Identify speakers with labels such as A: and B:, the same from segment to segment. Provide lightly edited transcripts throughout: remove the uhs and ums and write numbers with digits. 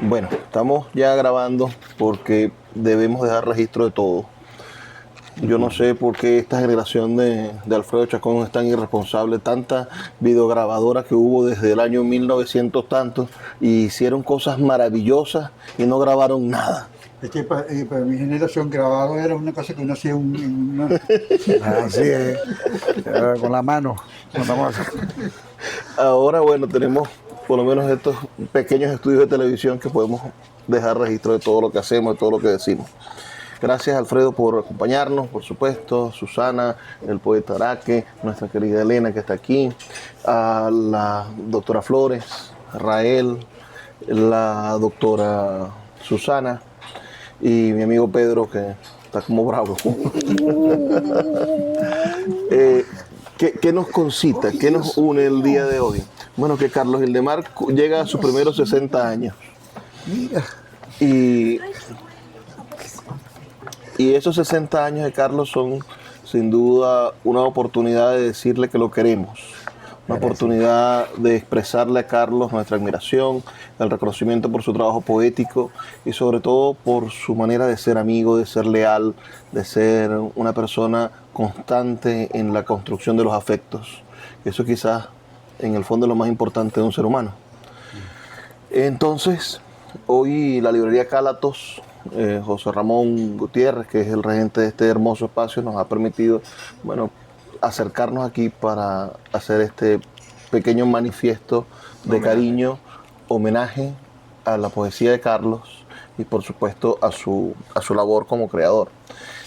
A: Bueno, estamos ya grabando porque debemos dejar registro de todo. Yo no sé por qué esta generación de Alfredo Chacón es tan irresponsable, tanta videograbadora que hubo desde el año 1900 tantos y hicieron cosas maravillosas y no grabaron nada.
B: Es que para mi generación grabado era una cosa que uno hacía
C: Así es, con la mano.
A: Ahora, bueno, tenemos por lo menos estos pequeños estudios de televisión que podemos dejar registro de todo lo que hacemos, de todo lo que decimos. Gracias, Alfredo, por acompañarnos, por supuesto, Susana, el poeta Araque, nuestra querida Elena que está aquí, a la doctora Flores, Rael, la doctora Susana y mi amigo Pedro que está como bravo. ¿Qué nos concita? ¿Qué nos une el día de hoy? Bueno, que Carlos Ildemar llega a sus primeros 60 años. Y esos 60 años de Carlos son sin duda una oportunidad de decirle que lo queremos, una oportunidad de expresarle a Carlos nuestra admiración, el reconocimiento por su trabajo poético y sobre todo por su manera de ser amigo, de ser leal, de ser una persona constante en la construcción de los afectos. Eso quizás en el fondo es lo más importante de un ser humano. Entonces, hoy la librería Cálatos, José Ramón Gutiérrez, que es el regente de este hermoso espacio, nos ha permitido, bueno, acercarnos aquí para hacer este pequeño manifiesto de cariño, homenaje a la poesía de Carlos y por supuesto a su labor como creador.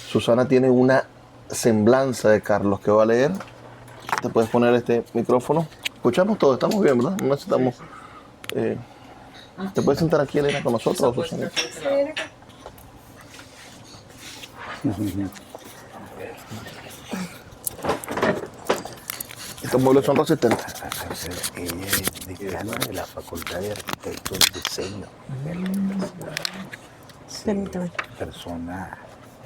A: Susana tiene una semblanza de Carlos que va a leer. ¿Te puedes poner este micrófono? Escuchamos todo, estamos bien, ¿verdad? No necesitamos... ¿Te puedes sentar aquí, Elena, con nosotros, Susana? Estos muebles son resistentes.
C: Ella es decana de la Facultad de Arquitectura y Diseño.
D: Permítame.
C: Persona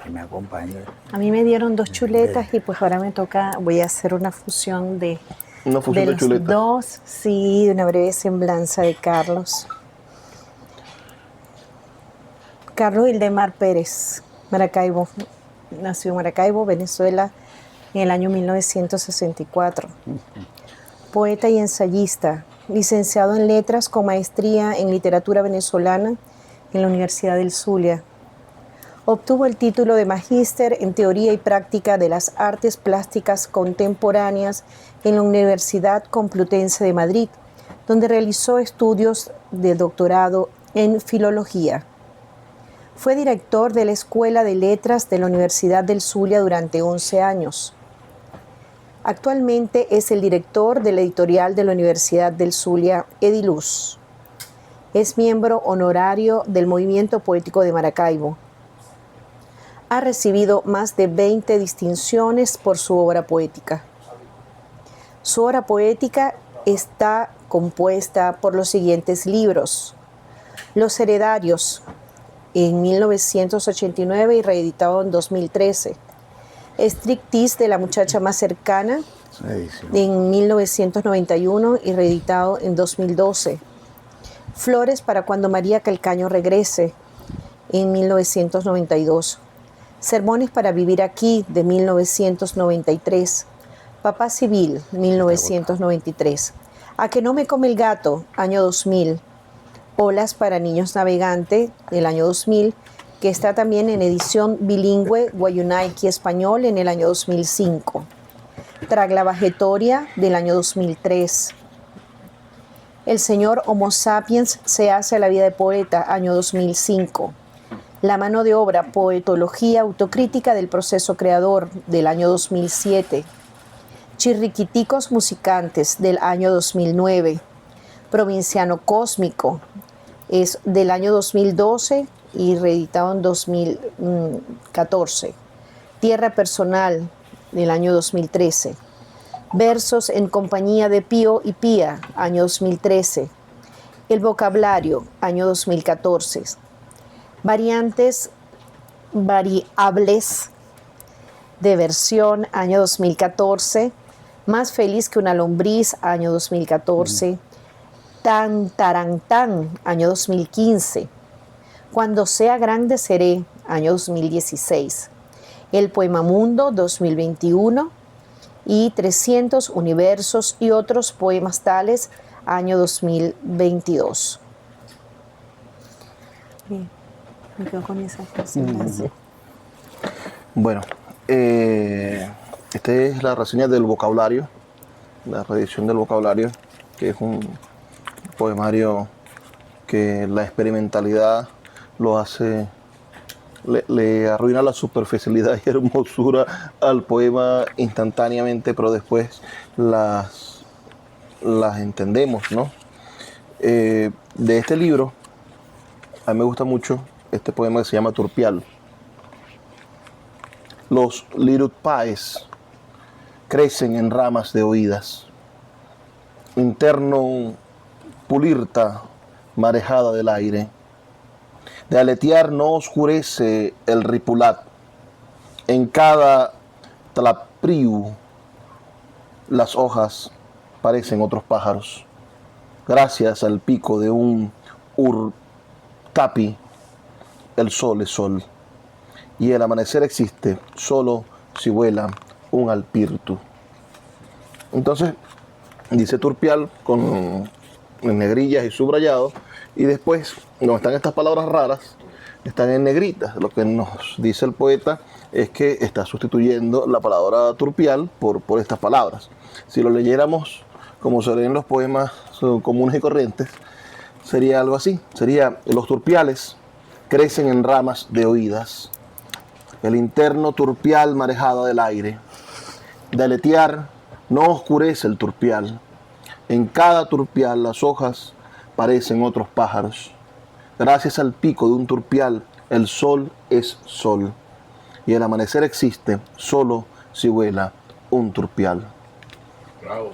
C: que me acompaña.
D: A mí me dieron 2 chuletas y pues ahora me toca, voy a hacer una fusión de
A: de chuletas.
D: 2, sí, una breve semblanza de Carlos. Carlos Ildemar Pérez, Maracaibo, nació en Maracaibo, Venezuela, en el año 1964. Poeta y ensayista, licenciado en Letras con maestría en Literatura Venezolana en la Universidad del Zulia. Obtuvo el título de Magíster en Teoría y Práctica de las Artes Plásticas Contemporáneas en la Universidad Complutense de Madrid, donde realizó estudios de doctorado en Filología. Fue director de la Escuela de Letras de la Universidad del Zulia durante 11 años. Actualmente es el director de la editorial de la Universidad del Zulia, Ediluz. Es miembro honorario del Movimiento Poético de Maracaibo. Ha recibido más de 20 distinciones por su obra poética. Su obra poética está compuesta por los siguientes libros: Los Heredarios, en 1989 y reeditado en 2013. Striptease de la muchacha más cercana, en 1991 y reeditado en 2012. Flores para cuando María Calcaño regrese, en 1992. Sermones para vivir aquí, de 1993. Papá Civil, 1993. A que no me come el gato, año 2000. Olas para niños navegante, del año 2000, que está también en edición bilingüe guayunaiki español en el año 2005. Traglavagetoria, del año 2003. El señor Homo sapiens se hace a la vida de poeta, año 2005. La mano de obra, poetología autocrítica del proceso creador, del año 2007. Chirriquiticos musicantes, del año 2009. Provinciano cósmico, es del año 2012 y reeditado en 2014. Tierra personal, del año 2013. Versos en compañía de Pío y Pía, año 2013. El vocabulario, año 2014. Variables de versión, año 2014. Más feliz que una lombriz, año 2014. Tan Tarantán, año 2015. Cuando sea grande seré, año 2016. El Poema Mundo 2021 y 300 universos y otros poemas tales, año 2022. Bien, me quedo con esa consideración.
A: Bueno, esta es la reseña del vocabulario, la reedición del vocabulario, que es un poemario que la experimentalidad lo hace, le arruina la superficialidad y hermosura al poema instantáneamente, pero después las entendemos, ¿no? De este libro, a mí me gusta mucho este poema que se llama Turpial. Los lirutpaes crecen en ramas de oídas. Interno pulirta, marejada del aire. De aletear no oscurece el ripulat. En cada tlapriu las hojas parecen otros pájaros. Gracias al pico de un urtapi, el sol es sol. Y el amanecer existe solo si vuela un alpirtu. Entonces, dice Turpial con negrillas y subrayados, y después, donde están estas palabras raras, están en negritas. Lo que nos dice el poeta es que está sustituyendo la palabra turpial por estas palabras. Si lo leyéramos como se leen los poemas comunes y corrientes, sería algo así. Sería: los turpiales crecen en ramas de oídas. El interno turpial marejada del aire. De aletear no oscurece el turpial. En cada turpial las hojas parecen otros pájaros. Gracias al pico de un turpial, el sol es sol. Y el amanecer existe solo si vuela un turpial.
E: Bravo.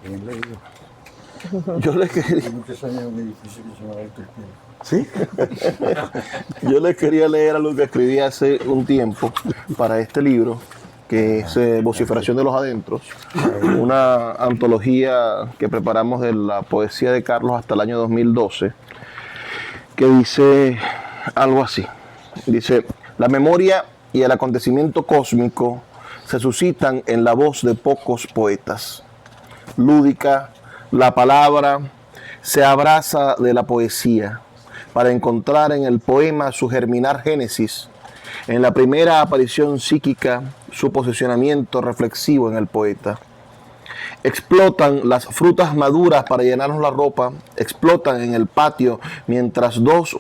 C: Bien leído.
A: Yo les quería...
B: Muchos años en un edificio que se llamaba el Turpial.
A: ¿Sí? Yo les quería leer algo que escribí hace un tiempo para este libro, que es Vociferación de los Adentros, una antología que preparamos de la poesía de Carlos hasta el año 2012, que dice algo así. Dice: la memoria y el acontecimiento cósmico se suscitan en la voz de pocos poetas. Lúdica, la palabra se abraza de la poesía para encontrar en el poema su germinar génesis, en la primera aparición psíquica su posicionamiento reflexivo en el poeta. Explotan las frutas maduras para llenarnos la ropa, explotan en el patio mientras dos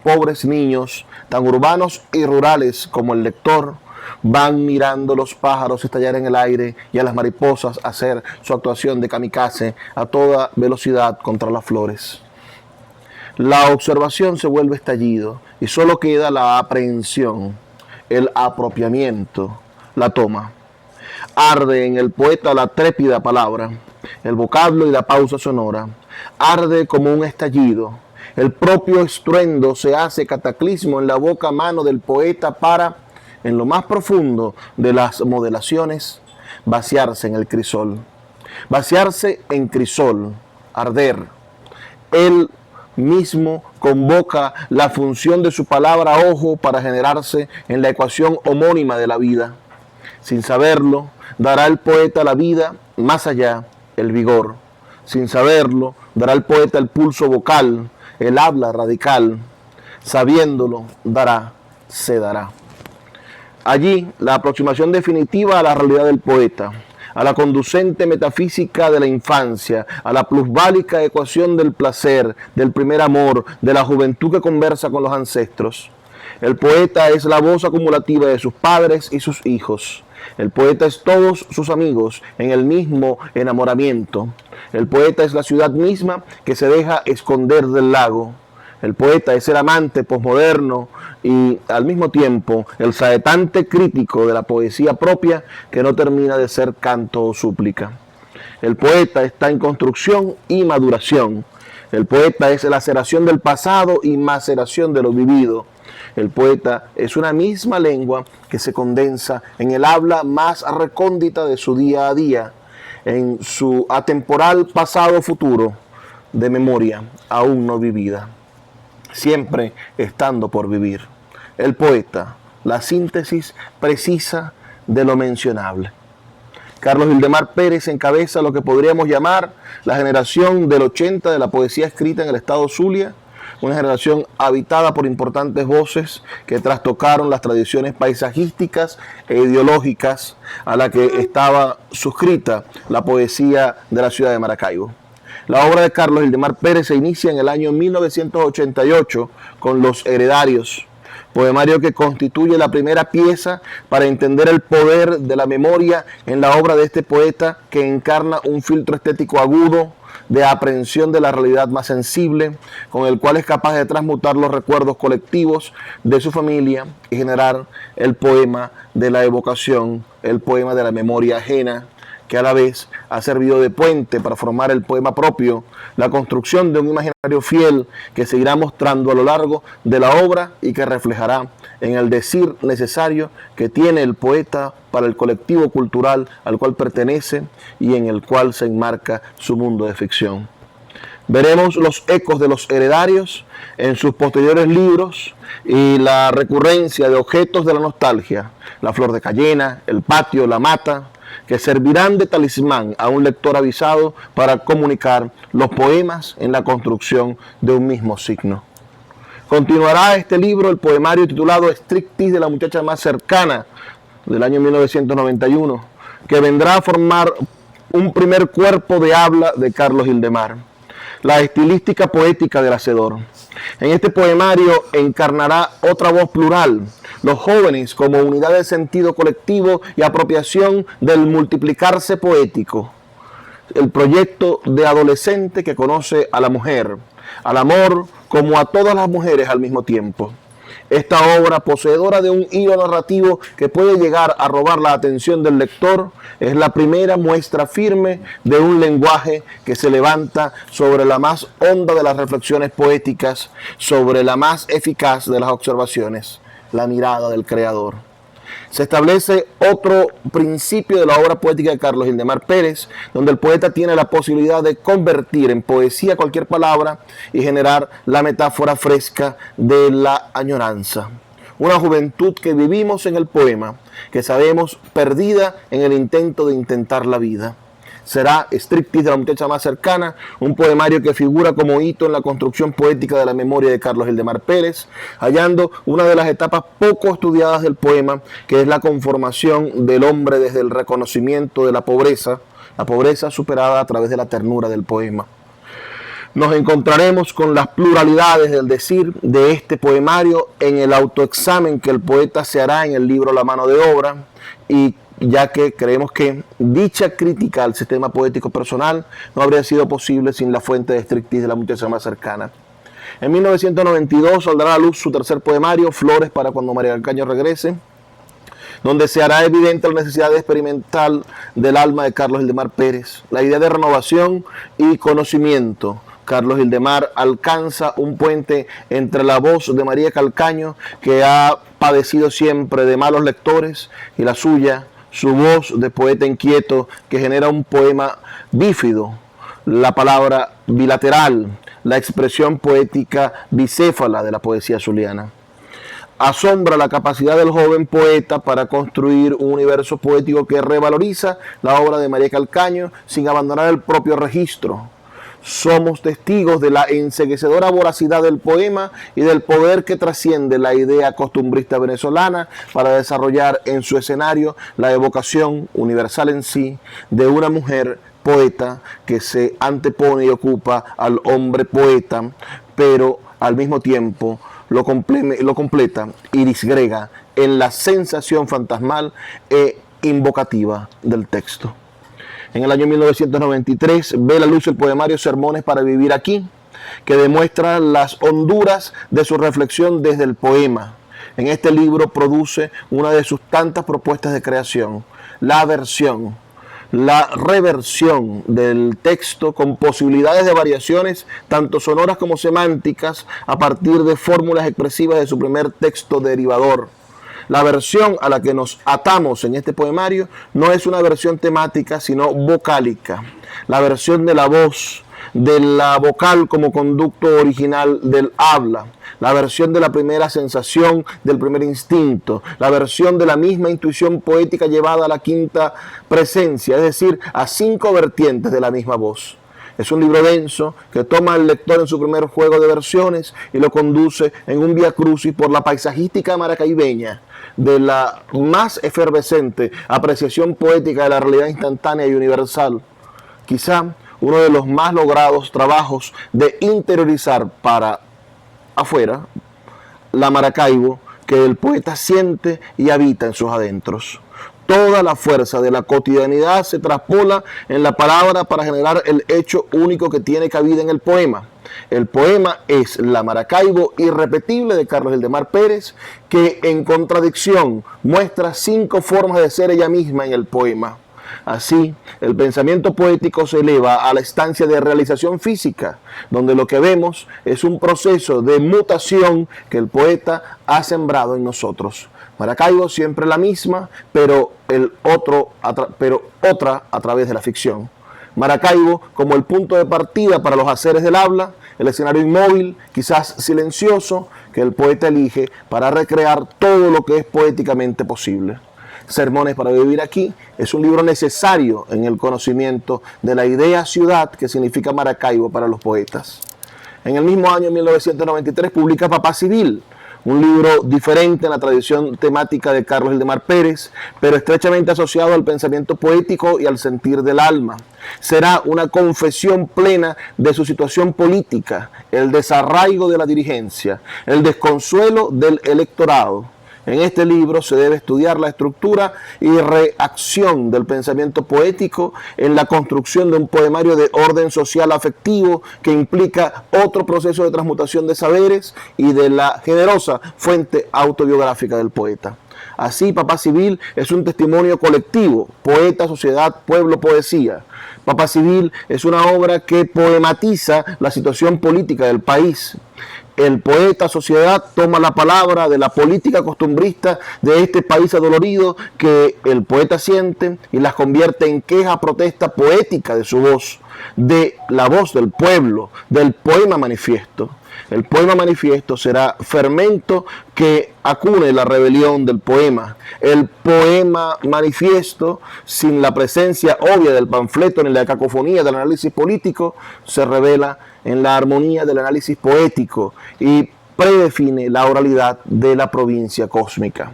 A: pobres niños, tan urbanos y rurales como el lector, van mirando los pájaros estallar en el aire y a las mariposas hacer su actuación de kamikaze a toda velocidad contra las flores. La observación se vuelve estallido y solo queda la aprehensión, el apropiamiento, la toma. Arde en el poeta la trépida palabra, el vocablo y la pausa sonora. Arde como un estallido. El propio estruendo se hace cataclismo en la boca mano del poeta para, en lo más profundo de las modelaciones, vaciarse en el crisol. Vaciarse en crisol, arder. Él mismo convoca la función de su palabra ojo para generarse en la ecuación homónima de la vida. Sin saberlo, dará el poeta la vida, más allá, el vigor. Sin saberlo, dará el poeta el pulso vocal, el habla radical. Sabiéndolo, dará, se dará. Allí, la aproximación definitiva a la realidad del poeta, a la conducente metafísica de la infancia, a la plusválica ecuación del placer, del primer amor, de la juventud que conversa con los ancestros. El poeta es la voz acumulativa de sus padres y sus hijos. El poeta es todos sus amigos en el mismo enamoramiento. El poeta es la ciudad misma que se deja esconder del lago. El poeta es el amante posmoderno y al mismo tiempo el saetante crítico de la poesía propia que no termina de ser canto o súplica. El poeta está en construcción y maduración. El poeta es laceración del pasado y maceración de lo vivido. El poeta es una misma lengua que se condensa en el habla más recóndita de su día a día. en su atemporal pasado-futuro de memoria aún no vivida, siempre estando por vivir. El poeta, la síntesis precisa de lo mencionable. Carlos Hildemar Pérez encabeza lo que podríamos llamar la generación del 80 de la poesía escrita en el estado Zulia, una generación habitada por importantes voces que trastocaron las tradiciones paisajísticas e ideológicas a la que estaba suscrita la poesía de la ciudad de Maracaibo. La obra de Carlos Hildemar Pérez se inicia en el año 1988 con Los Heredarios, poemario que constituye la primera pieza para entender el poder de la memoria en la obra de este poeta que encarna un filtro estético agudo de aprehensión de la realidad más sensible, con el cual es capaz de transmutar los recuerdos colectivos de su familia y generar el poema de la evocación, el poema de la memoria ajena, que a la vez ha servido de puente para formar el poema propio, la construcción de un imaginario fiel que seguirá mostrando a lo largo de la obra y que reflejará en el decir necesario que tiene el poeta para el colectivo cultural al cual pertenece y en el cual se enmarca su mundo de ficción. Veremos los ecos de Los Heredarios en sus posteriores libros y la recurrencia de objetos de la nostalgia, la flor de cayena, el patio, la mata, que servirán de talismán a un lector avisado para comunicar los poemas en la construcción de un mismo signo. Continuará este libro el poemario titulado Striptease de la muchacha más cercana, del año 1991, que vendrá a formar un primer cuerpo de habla de Carlos Hildemar, la estilística poética del hacedor. En este poemario encarnará otra voz plural, los jóvenes como unidad de sentido colectivo y apropiación del multiplicarse poético, el proyecto de adolescente que conoce a la mujer, al amor como a todas las mujeres al mismo tiempo. Esta obra, poseedora de un hilo narrativo que puede llegar a robar la atención del lector, es la primera muestra firme de un lenguaje que se levanta sobre la más honda de las reflexiones poéticas, sobre la más eficaz de las observaciones, la mirada del creador. Se establece otro principio de la obra poética de Carlos Hildemar Pérez, donde el poeta tiene la posibilidad de convertir en poesía cualquier palabra y generar la metáfora fresca de la añoranza. Una juventud que vivimos en el poema, que sabemos perdida en el intento de intentar la vida. Será Striptease de la muchacha más cercana, un poemario que figura como hito en la construcción poética de la memoria de Carlos Hildemar Pérez, hallando una de las etapas poco estudiadas del poema, que es la conformación del hombre desde el reconocimiento de la pobreza superada a través de la ternura del poema. Nos encontraremos con las pluralidades del decir de este poemario en el autoexamen que el poeta se hará en el libro La mano de obra, y ya que creemos que dicha crítica al sistema poético personal no habría sido posible sin la fuente de Striptease de la muchacha más cercana. En 1992 saldrá a la luz su tercer poemario, Flores para cuando María Calcaño regrese, donde se hará evidente la necesidad experimental del alma de Carlos Hildemar Pérez, la idea de renovación y conocimiento. Carlos Hildemar alcanza un puente entre la voz de María Calcaño, que ha padecido siempre de malos lectores, y la suya, su voz de poeta inquieto que genera un poema bífido, la palabra bilateral, la expresión poética bicéfala de la poesía zuliana. Asombra la capacidad del joven poeta para construir un universo poético que revaloriza la obra de María Calcaño sin abandonar el propio registro. Somos testigos de la enceguecedora voracidad del poema y del poder que trasciende la idea costumbrista venezolana para desarrollar en su escenario la evocación universal en sí de una mujer poeta que se antepone y ocupa al hombre poeta, pero al mismo tiempo lo completa y disgrega en la sensación fantasmal e invocativa del texto. En el año 1993 ve la luz el poemario Sermones para vivir aquí, que demuestra las honduras de su reflexión desde el poema. En este libro produce una de sus tantas propuestas de creación, la versión, la reversión del texto con posibilidades de variaciones tanto sonoras como semánticas a partir de fórmulas expresivas de su primer texto derivador. La versión a la que nos atamos en este poemario no es una versión temática, sino vocálica. La versión de la voz, de la vocal como conducto original del habla, la versión de la primera sensación, del primer instinto, la versión de la misma intuición poética llevada a la quinta presencia, es decir, a 5 vertientes de la misma voz. Es un libro denso que toma al lector en su primer juego de versiones y lo conduce en un vía crucis por la paisajística maracaibeña, de la más efervescente apreciación poética de la realidad instantánea y universal. Quizá uno de los más logrados trabajos de interiorizar para afuera la Maracaibo que el poeta siente y habita en sus adentros. Toda la fuerza de la cotidianidad se traspola en la palabra para generar el hecho único que tiene cabida en el poema. El poema es la Maracaibo irrepetible de Carlos Hildemar Pérez, que en contradicción muestra 5 formas de ser ella misma en el poema. Así, el pensamiento poético se eleva a la instancia de realización física, donde lo que vemos es un proceso de mutación que el poeta ha sembrado en nosotros. Maracaibo siempre la misma, pero otra a través de la ficción. Maracaibo como el punto de partida para los haceres del habla, el escenario inmóvil, quizás silencioso, que el poeta elige para recrear todo lo que es poéticamente posible. Sermones para vivir aquí es un libro necesario en el conocimiento de la idea ciudad que significa Maracaibo para los poetas. En el mismo año 1993 publica Papá Civil, un libro diferente en la tradición temática de Carlos Hildemar Pérez, pero estrechamente asociado al pensamiento poético y al sentir del alma. Será una confesión plena de su situación política, el desarraigo de la dirigencia, el desconsuelo del electorado. En este libro se debe estudiar la estructura y reacción del pensamiento poético en la construcción de un poemario de orden social afectivo que implica otro proceso de transmutación de saberes y de la generosa fuente autobiográfica del poeta. Así, Papá Civil es un testimonio colectivo, poeta, sociedad, pueblo, poesía. Papá Civil es una obra que poematiza la situación política del país. El poeta sociedad toma la palabra de la política costumbrista de este país adolorido que el poeta siente y las convierte en queja, protesta poética de su voz, de la voz del pueblo, del poema manifiesto. El poema manifiesto será fermento que acune la rebelión del poema. El poema manifiesto, sin la presencia obvia del panfleto ni la cacofonía del análisis político, se revela en la armonía del análisis poético y predefine la oralidad de la provincia cósmica.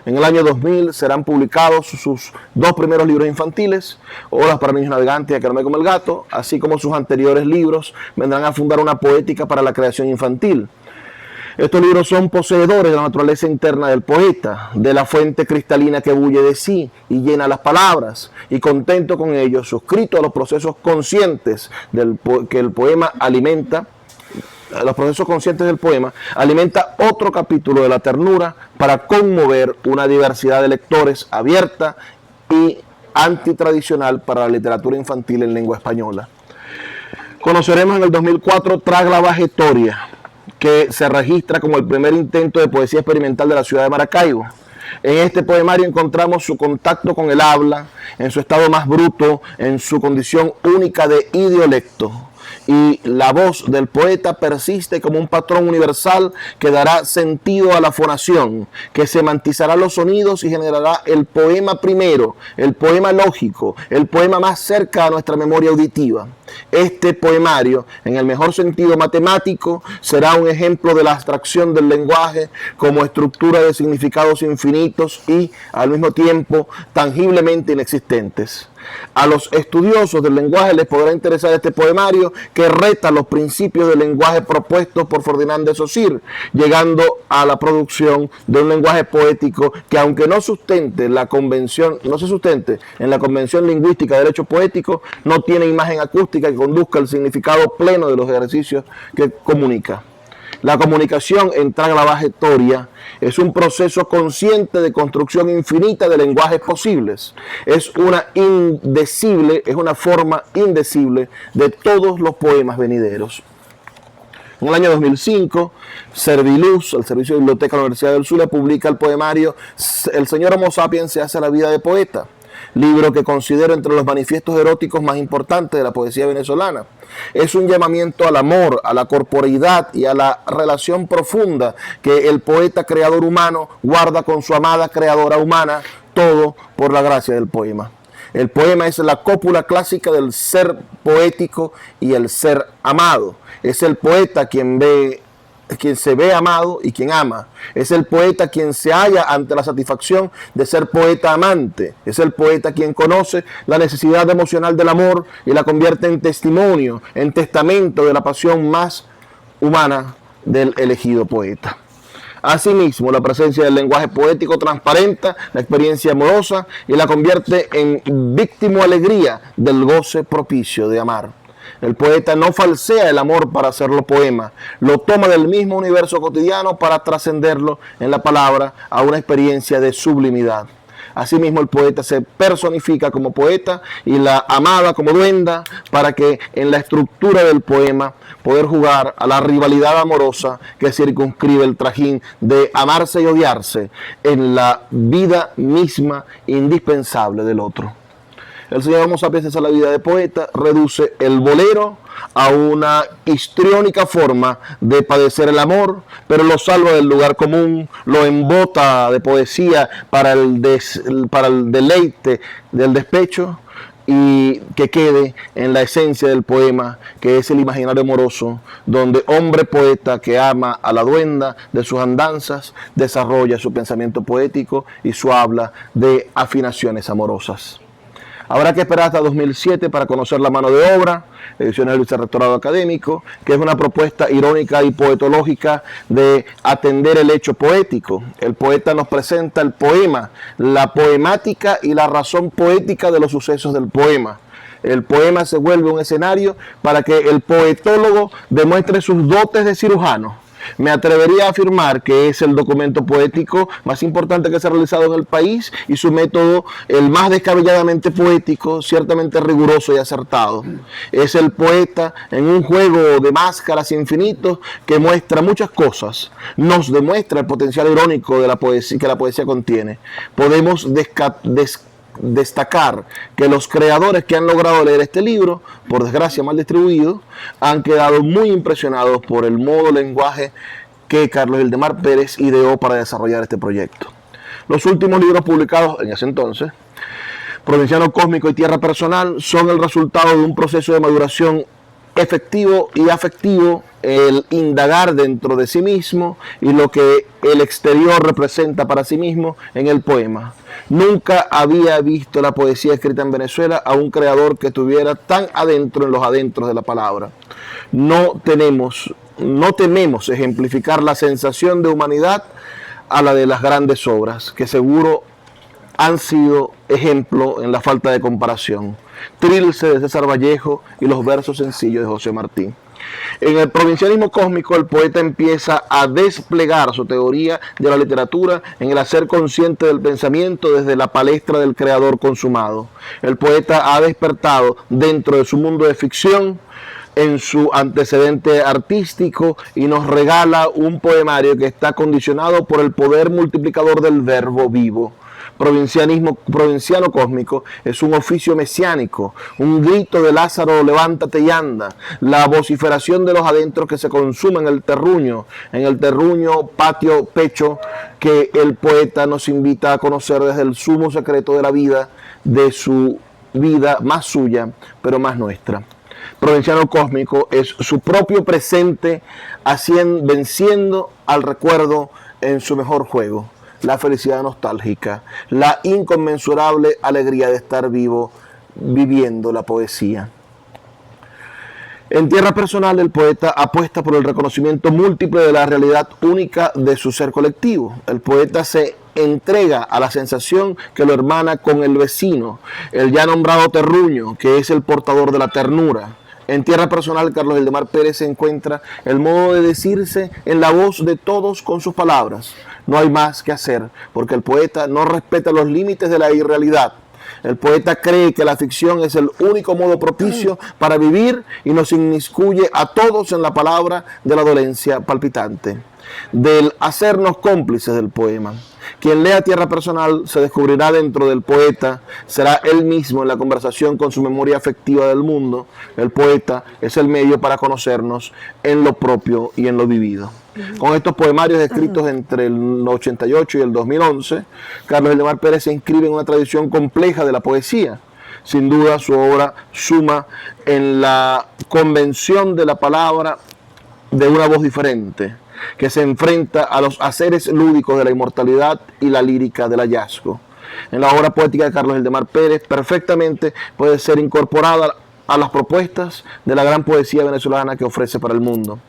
A: En el año 2000 serán publicados sus 2 primeros libros infantiles, Odas para niños navegantes y A que no me come el gato, así como sus anteriores libros vendrán a fundar una poética para la creación infantil. Estos libros son poseedores de la naturaleza interna del poeta, de la fuente cristalina que bulle de sí y llena las palabras, y contento con ellos, suscrito a los procesos conscientes que el poema alimenta, los procesos conscientes del poema, alimenta otro capítulo de la ternura para conmover una diversidad de lectores abierta y antitradicional para la literatura infantil en lengua española. Conoceremos en el 2004 Tragla Vegetoria, que se registra como el primer intento de poesía experimental de la ciudad de Maracaibo. En este poemario encontramos su contacto con el habla, en su estado más bruto, en su condición única de idiolecto. Y la voz del poeta persiste como un patrón universal que dará sentido a la fonación, que semantizará los sonidos y generará el poema primero, el poema lógico, el poema más cerca a nuestra memoria auditiva. Este poemario, en el mejor sentido matemático, será un ejemplo de la abstracción del lenguaje como estructura de significados infinitos y, al mismo tiempo, tangiblemente inexistentes. A los estudiosos del lenguaje les podrá interesar este poemario que reta los principios del lenguaje propuestos por Ferdinand de Saussure, llegando a la producción de un lenguaje poético que, aunque no se sustente en la convención lingüística del hecho poético, no tiene imagen acústica que conduzca al significado pleno de los ejercicios que comunica. La comunicación en Tragla Vegetoria es un proceso consciente de construcción infinita de lenguajes posibles. Es una forma indecible de todos los poemas venideros. En el año 2005, Serviluz, el Servicio de Biblioteca de la Universidad del Zulia, publica el poemario El señor Homo sapiens se hace la vida de poeta, libro que considero entre los manifiestos eróticos más importantes de la poesía venezolana. Es un llamamiento al amor, a la corporeidad y a la relación profunda que el poeta creador humano guarda con su amada creadora humana, todo por la gracia del poema. El poema es la cópula clásica del ser poético y el ser amado. Es el poeta quien se ve amado y quien ama. Es el poeta quien se halla ante la satisfacción de ser poeta amante. Es el poeta quien conoce la necesidad emocional del amor y la convierte en testimonio, en testamento de la pasión más humana del elegido poeta. Asimismo, la presencia del lenguaje poético transparenta la experiencia amorosa y la convierte en víctima alegría del goce propicio de amar. El poeta no falsea el amor para hacerlo poema, lo toma del mismo universo cotidiano para trascenderlo en la palabra a una experiencia de sublimidad. Asimismo, el poeta se personifica como poeta y la amada como duenda para que en la estructura del poema poder jugar a la rivalidad amorosa que circunscribe el trajín de amarse y odiarse en la vida misma indispensable del otro. El señor Homo sapiens a la vida de poeta reduce el bolero a una histriónica forma de padecer el amor, pero lo salva del lugar común, lo embota de poesía para el deleite del despecho y que quede en la esencia del poema, que es el imaginario amoroso, donde hombre poeta que ama a la duenda de sus andanzas, desarrolla su pensamiento poético y su habla de afinaciones amorosas. Habrá que esperar hasta 2007 para conocer la mano de obra, Ediciones del Vicerrectorado Académico, que es una propuesta irónica y poetológica de atender el hecho poético. El poeta nos presenta el poema, la poemática y la razón poética de los sucesos del poema. El poema se vuelve un escenario para que el poetólogo demuestre sus dotes de cirujano. Me atrevería a afirmar que es el documento poético más importante que se ha realizado en el país y su método el más descabelladamente poético, ciertamente riguroso y acertado. Es el poeta en un juego de máscaras infinitos que muestra muchas cosas. Nos demuestra el potencial irónico de la poesía, que la poesía contiene. Podemos destacar que los creadores que han logrado leer este libro, por desgracia mal distribuido, han quedado muy impresionados por el modo lenguaje que Carlos Ildemar Pérez ideó para desarrollar este proyecto. Los últimos libros publicados en ese entonces, Provinciano Cósmico y Tierra Personal, son el resultado de un proceso de maduración efectivo y afectivo, el indagar dentro de sí mismo y lo que el exterior representa para sí mismo en el poema. Nunca había visto la poesía escrita en Venezuela a un creador que estuviera tan adentro en los adentros de la palabra. No tememos ejemplificar la sensación de humanidad a la de las grandes obras, que seguro han sido ejemplo en la falta de comparación. Trilce de César Vallejo y los versos sencillos de José Martí. En el provincialismo cósmico, el poeta empieza a desplegar su teoría de la literatura en el hacer consciente del pensamiento desde la palestra del creador consumado. El poeta ha despertado dentro de su mundo de ficción en su antecedente artístico y nos regala un poemario que está condicionado por el poder multiplicador del verbo vivo. Provinciano cósmico es un oficio mesiánico, un grito de Lázaro, levántate y anda, la vociferación de los adentros que se consume en el terruño patio, pecho, que el poeta nos invita a conocer desde el sumo secreto de la vida, de su vida más suya, pero más nuestra. Provinciano cósmico es su propio presente, venciendo al recuerdo en su mejor juego. La felicidad nostálgica, la inconmensurable alegría de estar vivo, viviendo la poesía. En Tierra Personal, el poeta apuesta por el reconocimiento múltiple de la realidad única de su ser colectivo. El poeta se entrega a la sensación que lo hermana con el vecino, el ya nombrado terruño, que es el portador de la ternura. En Tierra Personal, Carlos Ildemar Pérez encuentra el modo de decirse en la voz de todos con sus palabras. No hay más que hacer, porque el poeta no respeta los límites de la irrealidad. El poeta cree que la ficción es el único modo propicio para vivir y nos inmiscuye a todos en la palabra de la dolencia palpitante, del hacernos cómplices del poema. Quien lea Tierra Personal se descubrirá dentro del poeta, será él mismo en la conversación con su memoria afectiva del mundo. El poeta es el medio para conocernos en lo propio y en lo vivido. Con estos poemarios escritos entre el 88 y el 2011, Carlos Ildemar Pérez se inscribe en una tradición compleja de la poesía. Sin duda, su obra suma en la convención de la palabra de una voz diferente, que se enfrenta a los haceres lúdicos de la inmortalidad y la lírica del hallazgo. En la obra poética de Carlos Ildemar Pérez perfectamente puede ser incorporada a las propuestas de la gran poesía venezolana que ofrece para el mundo.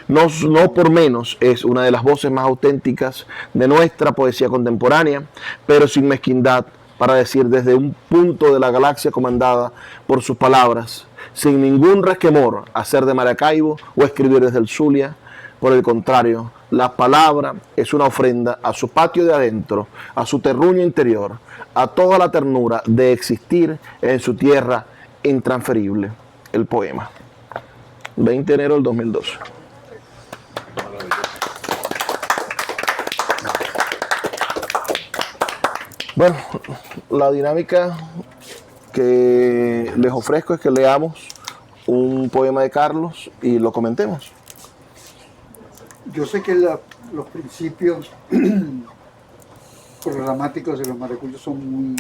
A: No por menos es una de las voces más auténticas de nuestra poesía contemporánea, pero sin mezquindad, para decir desde un punto de la galaxia comandada por sus palabras, sin ningún resquemor, hacer de Maracaibo o escribir desde el Zulia. Por el contrario, la palabra es una ofrenda a su patio de adentro, a su terruño interior, a toda la ternura de existir en su tierra intransferible. El poema. 20 de enero del 2012. Bueno, la dinámica que les ofrezco es que leamos un poema de Carlos y lo comentemos.
B: Yo sé que los principios programáticos de los maracuyos son muy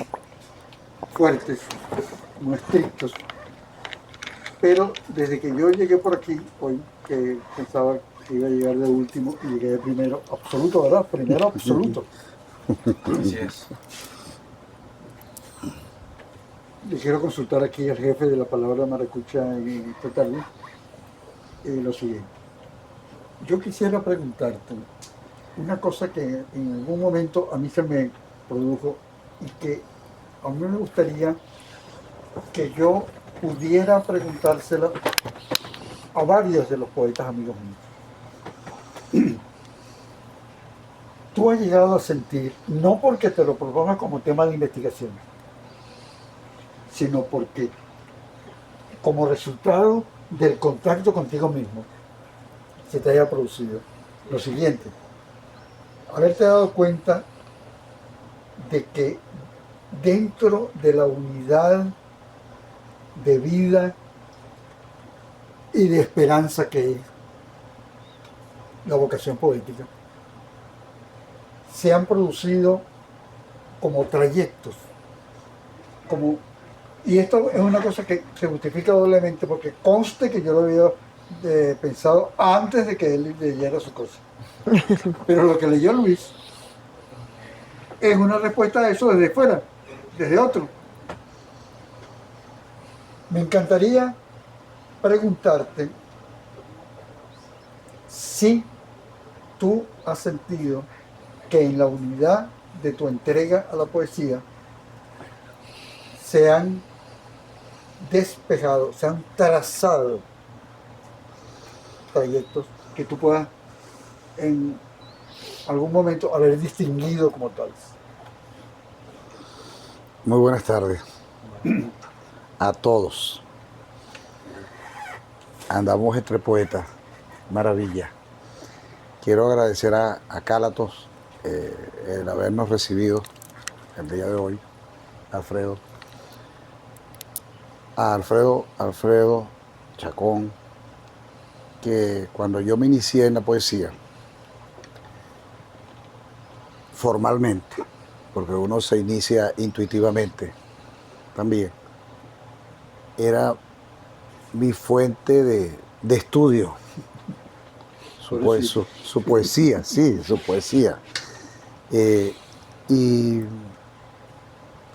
B: fuertes, muy estrictos, pero desde que yo llegué por aquí, hoy que pensaba que iba a llegar de último, y llegué de primero absoluto, ¿verdad? Primero absoluto.
E: Así es.
B: Le quiero consultar aquí al jefe de la palabra maracucha en esta tarde lo siguiente. Yo quisiera preguntarte una cosa que en algún momento a mí se me produjo y que a mí me gustaría que yo pudiera preguntársela a varios de los poetas amigos míos. Tú has llegado a sentir, no porque te lo propongas como tema de investigación, sino porque como resultado del contacto contigo mismo se te haya producido lo siguiente: haberte dado cuenta de que dentro de la unidad de vida y de esperanza que es la vocación poética, se han producido como trayectos, y esto es una cosa que se justifica doblemente porque conste que yo lo había pensado antes de que él leyera su cosa. Pero lo que leyó Luis es una respuesta a eso desde fuera, desde otro. Me encantaría preguntarte si tú has sentido que en la unidad de tu entrega a la poesía se han despejado, se han trazado trayectos que tú puedas en algún momento haber distinguido como tales.
C: Muy buenas tardes a todos. Andamos entre poetas, maravilla. Quiero agradecer a Cálatos el habernos recibido el día de hoy, Alfredo. A Alfredo Chacón, que cuando yo me inicié en la poesía, formalmente, porque uno se inicia intuitivamente también, era mi fuente de estudio, su poesía, sí, su poesía.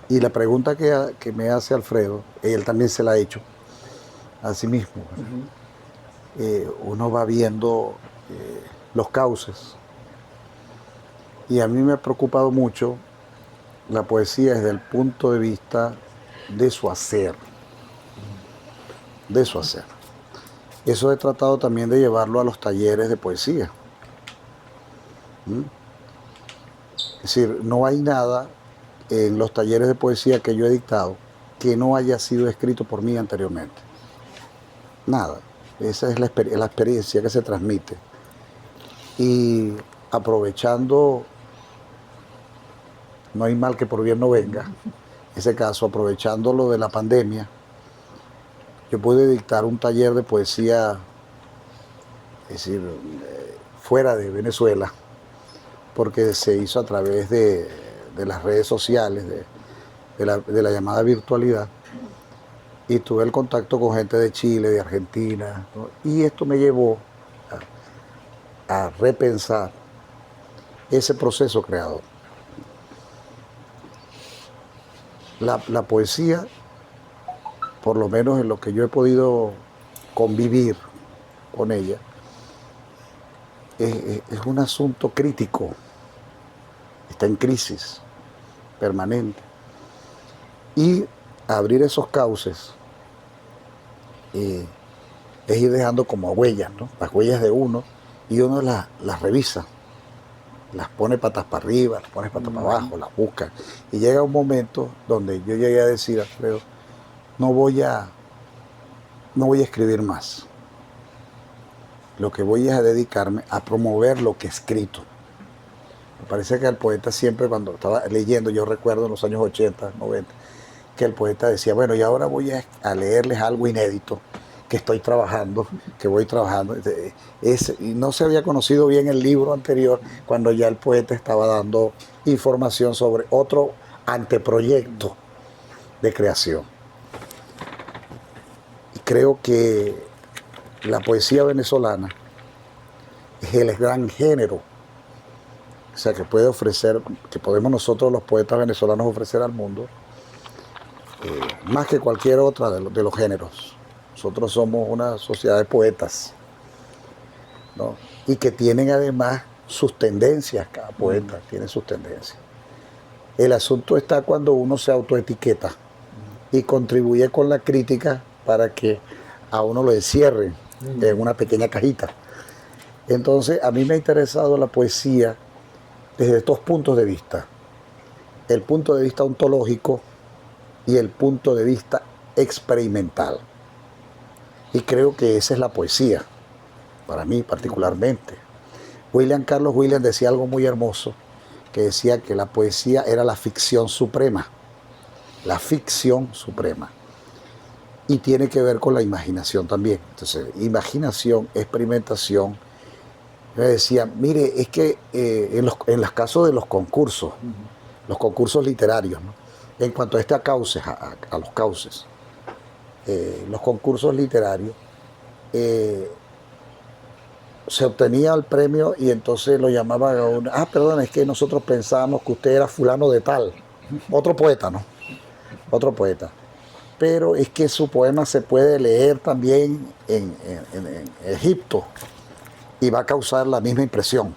C: Y la pregunta que me hace Alfredo, él también se la ha hecho a sí mismo. Uno va viendo los cauces. Y a mí me ha preocupado mucho la poesía desde el punto de vista de su hacer. De su hacer. Eso he tratado también de llevarlo a los talleres de poesía. Es decir, no hay nada en los talleres de poesía que yo he dictado que no haya sido escrito por mí anteriormente. Nada. Esa es la experiencia que se transmite. Y aprovechando, no hay mal que por bien no venga, en ese caso, aprovechando lo de la pandemia, yo pude dictar un taller de poesía, es decir, fuera de Venezuela, porque se hizo a través de las redes sociales, de la llamada virtualidad, y tuve el contacto con gente de Chile, de Argentina, ¿no? Y esto me llevó a repensar ese proceso creador. La poesía, por lo menos en lo que yo he podido convivir con ella, es un asunto crítico, está en crisis permanente. Y abrir esos cauces es ir dejando como huellas, ¿no? Las huellas de uno, y uno las revisa, las pone patas para arriba, las pone patas para abajo, las busca. Y llega un momento donde yo llegué a decir, Alfredo, no voy a escribir más. Lo que voy es a dedicarme a promover lo que he escrito. Me parece que el poeta siempre, cuando estaba leyendo, yo recuerdo en los años 80, 90, que el poeta decía, bueno, y ahora voy a leerles algo inédito que estoy trabajando, que voy trabajando. Y no se había conocido bien el libro anterior, cuando ya el poeta estaba dando información sobre otro anteproyecto de creación. Y creo que la poesía venezolana es el gran género, o sea, que puede ofrecer, que podemos nosotros los poetas venezolanos ofrecer al mundo, más que cualquier otra de los géneros. Nosotros somos una sociedad de poetas, ¿no? Y que tienen además sus tendencias, cada poeta tiene sus tendencias. El asunto está cuando uno se autoetiqueta y contribuye con la crítica para que a uno lo encierren en una pequeña cajita. Entonces, a mí me ha interesado la poesía desde estos puntos de vista. El punto de vista ontológico y el punto de vista experimental. Y creo que esa es la poesía, para mí particularmente. Carlos Williams decía algo muy hermoso, que decía que la poesía era la ficción suprema. La ficción suprema. Y tiene que ver con la imaginación también. Entonces, imaginación, experimentación. Me decía, mire, es que en los casos de los concursos literarios, ¿no? En cuanto a este cauces, a los cauces, los concursos literarios, se obtenía el premio y entonces lo llamaban a uno, perdón, es que nosotros pensábamos que usted era fulano de tal, otro poeta, ¿no? Otro poeta. Pero es que su poema se puede leer también en Egipto y va a causar la misma impresión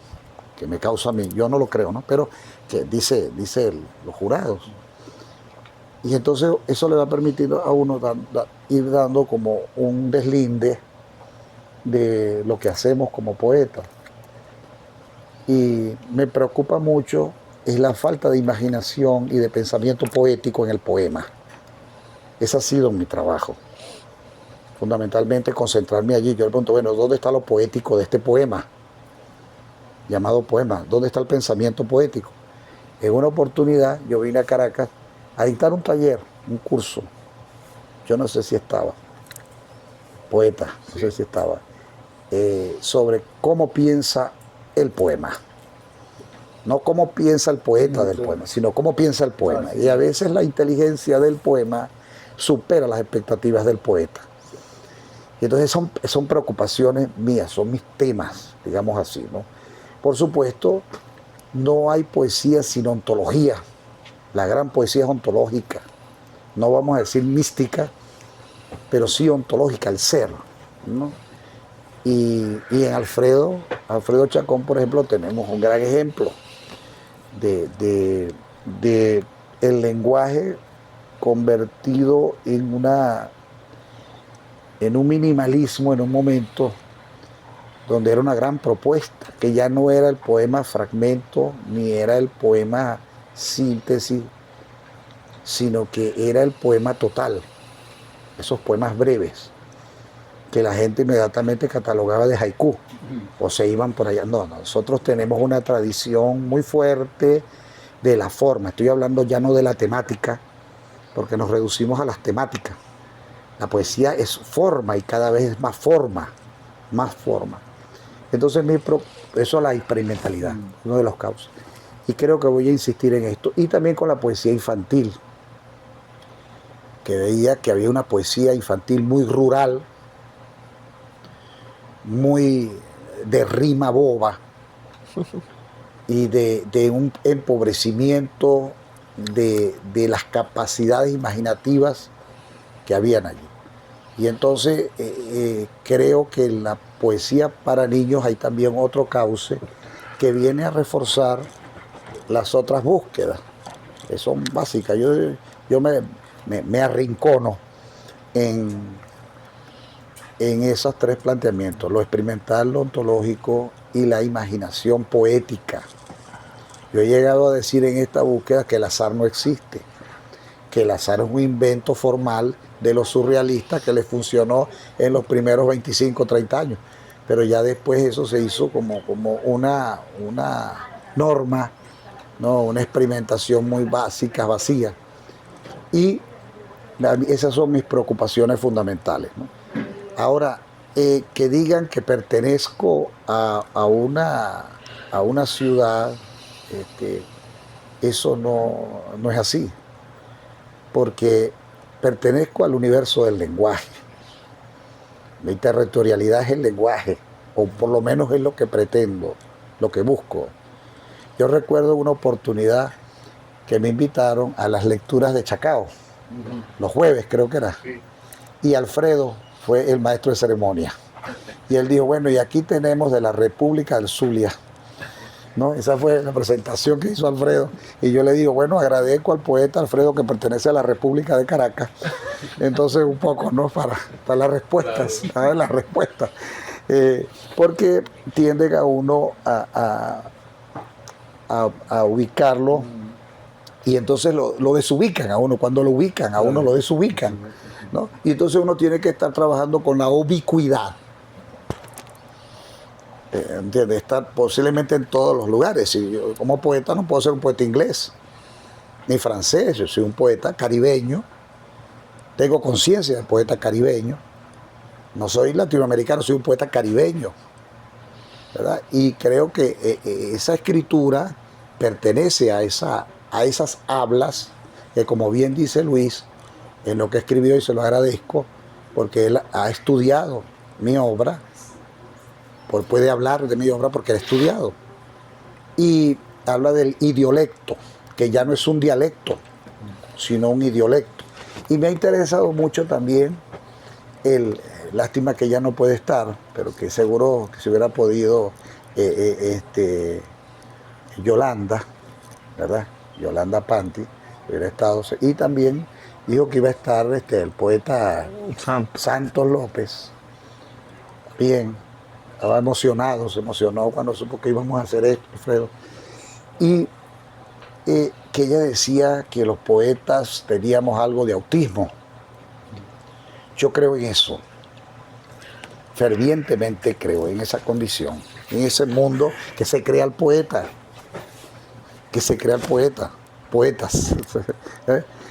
C: que me causa a mí. Yo no lo creo, ¿no? Pero que dice los jurados. Y entonces eso le va permitiendo a uno ir dando como un deslinde de lo que hacemos como poetas. Y me preocupa mucho es la falta de imaginación y de pensamiento poético en el poema. Ese ha sido mi trabajo. Fundamentalmente concentrarme allí. Yo le pregunto, bueno, ¿dónde está lo poético de este poema? Llamado poema. ¿Dónde está el pensamiento poético? En una oportunidad yo vine a Caracas a dictar un taller, un curso. Yo no sé si estaba, poeta, no sé si estaba, sobre cómo piensa el poema. No cómo piensa el poeta del poema, sino cómo piensa el poema. Y a veces la inteligencia del poema supera las expectativas del poeta. Y entonces son preocupaciones mías, son mis temas, digamos así, ¿no? Por supuesto, no hay poesía sin ontología. La gran poesía es ontológica. No vamos a decir mística, pero sí ontológica, el ser, ¿no? Y en Alfredo Chacón, por ejemplo, tenemos un gran ejemplo de el lenguaje convertido en un minimalismo en un momento donde era una gran propuesta, que ya no era el poema fragmento, ni era el poema síntesis, sino que era el poema total, esos poemas breves, que la gente inmediatamente catalogaba de haiku, o se iban por allá. No, nosotros tenemos una tradición muy fuerte de la forma, estoy hablando ya no de la temática, porque nos reducimos a las temáticas. La poesía es forma y cada vez es más forma, más forma. Entonces eso es la experimentalidad, uno de los causas. Y creo que voy a insistir en esto. Y también con la poesía infantil, que veía que había una poesía infantil muy rural, muy de rima boba y de un empobrecimiento de las capacidades imaginativas que habían allí. Y entonces creo que en la poesía para niños hay también otro cauce que viene a reforzar las otras búsquedas, que son básicas. Yo me arrincono en esos tres planteamientos: lo experimental, lo ontológico y la imaginación poética. Yo he llegado a decir en esta búsqueda que el azar no existe, que el azar es un invento formal de los surrealistas que les funcionó en los primeros 25 o 30 años, pero ya después eso se hizo como una norma, ¿no? Una experimentación muy básica, vacía. Y esas son mis preocupaciones fundamentales, ¿no? Ahora, que digan que pertenezco a una ciudad, eso no es así, porque pertenezco al universo del lenguaje. Mi territorialidad es el lenguaje, o por lo menos es lo que pretendo, lo que busco. Yo recuerdo una oportunidad que me invitaron a las lecturas de Chacao, los jueves creo que era, y Alfredo fue el maestro de ceremonia. Y él dijo, bueno, y aquí tenemos de la República del Zulia, ¿no? Esa fue la presentación que hizo Alfredo. Y yo le digo, bueno, agradezco al poeta Alfredo que pertenece a la República de Caracas. Entonces, un poco, ¿no? Para las respuestas, ¿sabes? Las respuestas. Porque tienden a uno a ubicarlo, y entonces lo desubican a uno. Cuando lo ubican a uno, lo desubican, ¿no? Y entonces uno tiene que estar trabajando con la ubicuidad. ¿Entiendes? Estar posiblemente en todos los lugares. Y yo, como poeta, no puedo ser un poeta inglés ni francés. Yo soy un poeta caribeño. Tengo conciencia de poeta caribeño. No soy latinoamericano, soy un poeta caribeño, ¿verdad? Y creo que esa escritura pertenece a esas hablas que, como bien dice Luis, en lo que escribió, y se lo agradezco, porque él ha estudiado mi obra, puede hablar de mi obra porque él ha estudiado. Y habla del idiolecto, que ya no es un dialecto, sino un idiolecto. Y me ha interesado mucho también lástima que ya no puede estar, pero que seguro que se hubiera podido Yolanda, ¿verdad? Yolanda Panti hubiera estado, y también dijo que iba a estar el poeta Santos López. Bien, estaba emocionado, se emocionó cuando supo que íbamos a hacer esto, Alfredo. Y que ella decía que los poetas teníamos algo de autismo. Yo creo en eso. Fervientemente creo en esa condición, en ese mundo que se crea el poeta, poetas.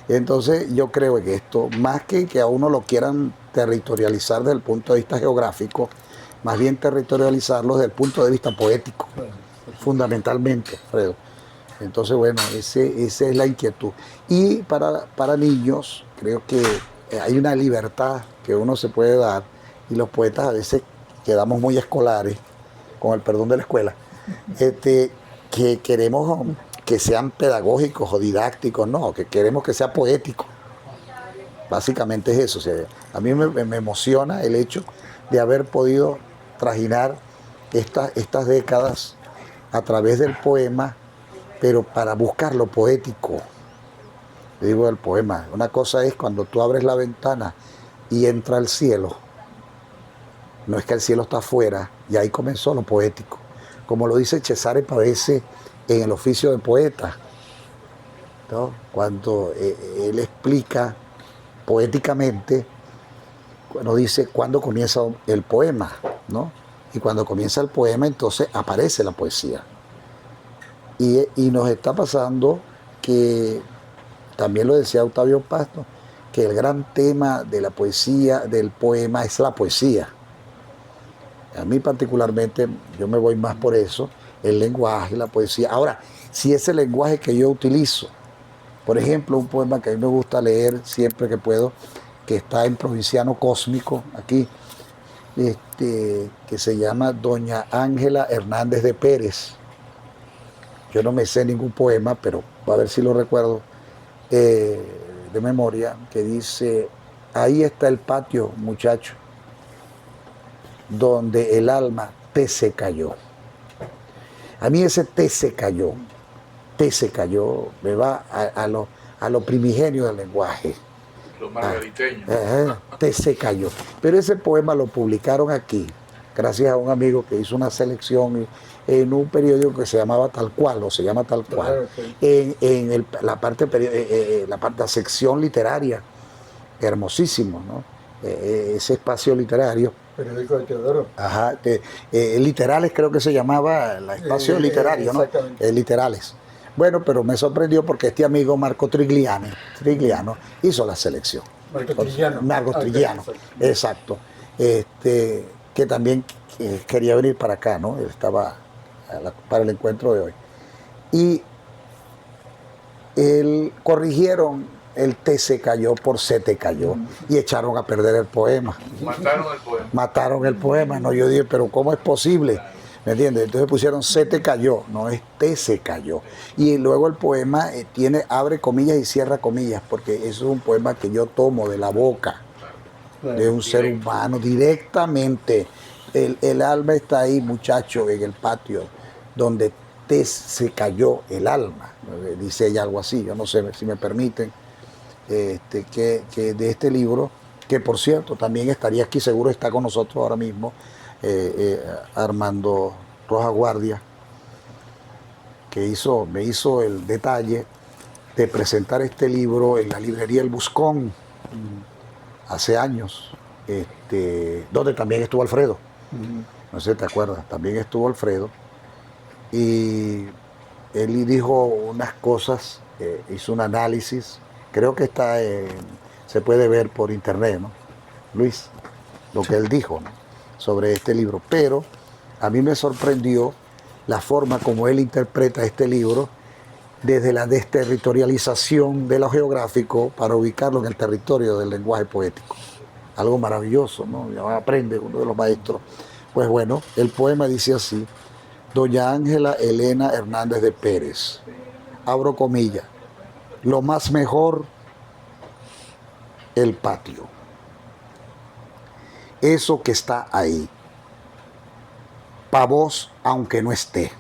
C: Entonces yo creo en esto, más que a uno lo quieran territorializar desde el punto de vista geográfico, más bien territorializarlo desde el punto de vista poético, fundamentalmente, Alfredo. Entonces, bueno, esa es la inquietud. Y para niños, creo que hay una libertad que uno se puede dar, y los poetas a veces quedamos muy escolares, con el perdón de la escuela, que queremos que sean pedagógicos o didácticos, no, que queremos que sea poético. Básicamente es eso. O sea, a mí me emociona el hecho de haber podido trajinar estas décadas a través del poema, pero para buscar lo poético. Digo, el poema, una cosa es cuando tú abres la ventana y entra el cielo. No es que el cielo está afuera, y ahí comenzó lo poético. Como lo dice Cesare Pavese en el oficio de poeta. ¿no? Cuando él explica poéticamente, cuando dice cuándo comienza el poema, ¿no? Y cuando comienza el poema, entonces aparece la poesía. Y nos está pasando que, también lo decía Octavio Paz, ¿no?, que el gran tema de la poesía, del poema, es la poesía. A mí particularmente, yo me voy más por eso, el lenguaje, la poesía. Ahora, si ese lenguaje que yo utilizo, por ejemplo, un poema que a mí me gusta leer siempre que puedo, que está en Provinciano Cósmico, aquí, que se llama Doña Ángela Hernández de Pérez. Yo no me sé ningún poema, pero a ver si lo recuerdo de memoria, que dice: ahí está el patio, muchacho, donde el alma te se cayó. A mí ese te se cayó, me va a lo primigenio del lenguaje.
E: Los margariteños.
C: Te se cayó. Pero ese poema lo publicaron aquí, gracias a un amigo que hizo una selección en un periódico que se llamaba Tal Cual, o se llama Tal Cual, la sección literaria, hermosísimo, ¿no? Ese espacio literario.
B: Periódico de Teodoro.
C: Ajá, Literales creo que se llamaba, el espacio literario, ¿no? Literales. Bueno, pero me sorprendió porque este amigo Marco Trigliano hizo la selección. Marco Trigliano, exacto. Que también quería venir para acá, ¿no? Él estaba para el encuentro de hoy. Y corrigieron el te se cayó por se te cayó y echaron a perder el poema. Mataron el poema. No, yo dije, pero ¿cómo es posible? ¿Me entiendes? Entonces pusieron se te cayó, no es te se cayó. Y luego el poema abre comillas y cierra comillas, porque eso es un poema que yo tomo de la boca de un ser humano directamente. El alma está ahí, muchacho, en el patio, donde te se cayó el alma. Dice ella algo así, yo no sé si me permiten, que de este libro, que por cierto también estaría aquí, seguro está con nosotros ahora mismo, Armando Rojas Guardia, que me hizo el detalle de presentar este libro en la librería El Buscón hace años, donde también estuvo Alfredo. No sé si te acuerdas, también estuvo Alfredo, y él dijo unas cosas, hizo un análisis, creo que se puede ver por internet, ¿no, Luis? Lo que él dijo, ¿no?, sobre este libro. Pero a mí me sorprendió la forma como él interpreta este libro desde la desterritorialización de lo geográfico para ubicarlo en el territorio del lenguaje poético. Algo maravilloso, ¿no? Ya aprende uno de los maestros. Pues bueno, el poema dice así: Doña Ángela Elena Hernández de Pérez, abro comillas, lo más mejor, el patio. Eso que está ahí, pa' vos aunque no esté,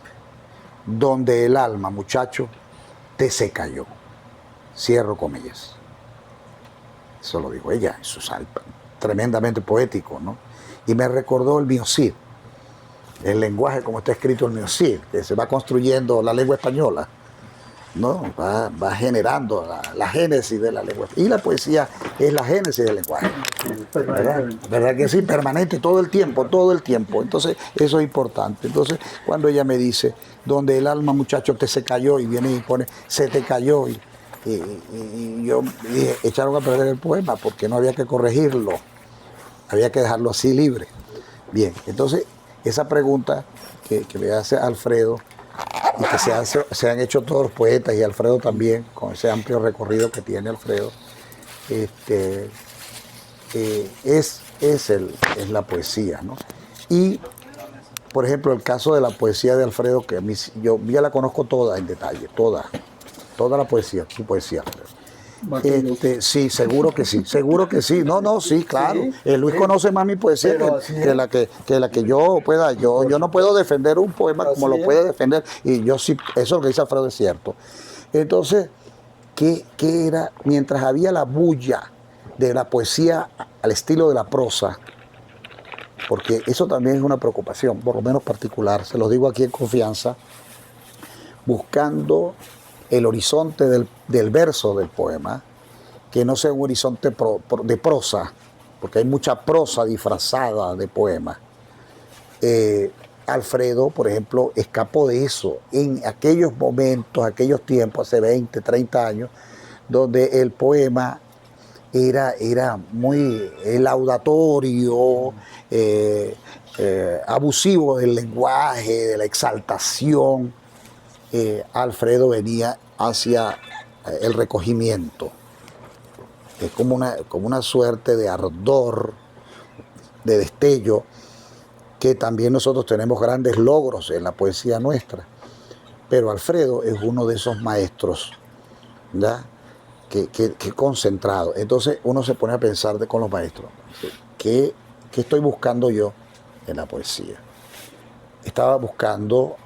C: donde el alma, muchacho, te se cayó. Cierro comillas. Eso lo dijo ella, eso es tremendamente poético, ¿no? Y me recordó el miocid, el lenguaje como está escrito el miocid, que se va construyendo la lengua española, ¿no? Va generando la génesis de la lengua. Y la poesía es la génesis del lenguaje. ¿Verdad que sí? Permanente, todo el tiempo. Entonces, eso es importante. Entonces, cuando ella me dice, donde el alma, muchacho, te se cayó, y viene y pone, se te cayó, y yo dije, echaron a perder el poema porque no había que corregirlo, había que dejarlo así libre. Bien, entonces, esa pregunta que me hace Alfredo, y que se han hecho todos los poetas, y Alfredo también, con ese amplio recorrido que tiene Alfredo, es la poesía, ¿no? Y, por ejemplo, el caso de la poesía de Alfredo, que yo ya la conozco toda en detalle, toda la poesía, su poesía. Sí, seguro que sí. No, sí, claro. Luis conoce más mi poesía que la que yo pueda. Yo no puedo defender un poema como lo puede defender, y yo sí, eso que dice Alfredo es cierto. Entonces, ¿qué era? Mientras había la bulla de la poesía al estilo de la prosa, porque eso también es una preocupación, por lo menos particular, se los digo aquí en confianza, buscando el horizonte del verso del poema, que no sea un horizonte de prosa, porque hay mucha prosa disfrazada de poema. Alfredo, por ejemplo, escapó de eso en aquellos momentos, aquellos tiempos, hace 20, 30 años, donde el poema era muy laudatorio, abusivo del lenguaje, de la exaltación. Alfredo venía hacia el recogimiento. Es como una suerte de ardor, de destello, que también nosotros tenemos grandes logros en la poesía nuestra. Pero Alfredo es uno de esos maestros, ¿ya? Que concentrado. Entonces uno se pone a pensar con los maestros, ¿qué estoy buscando yo en la poesía? Estaba buscando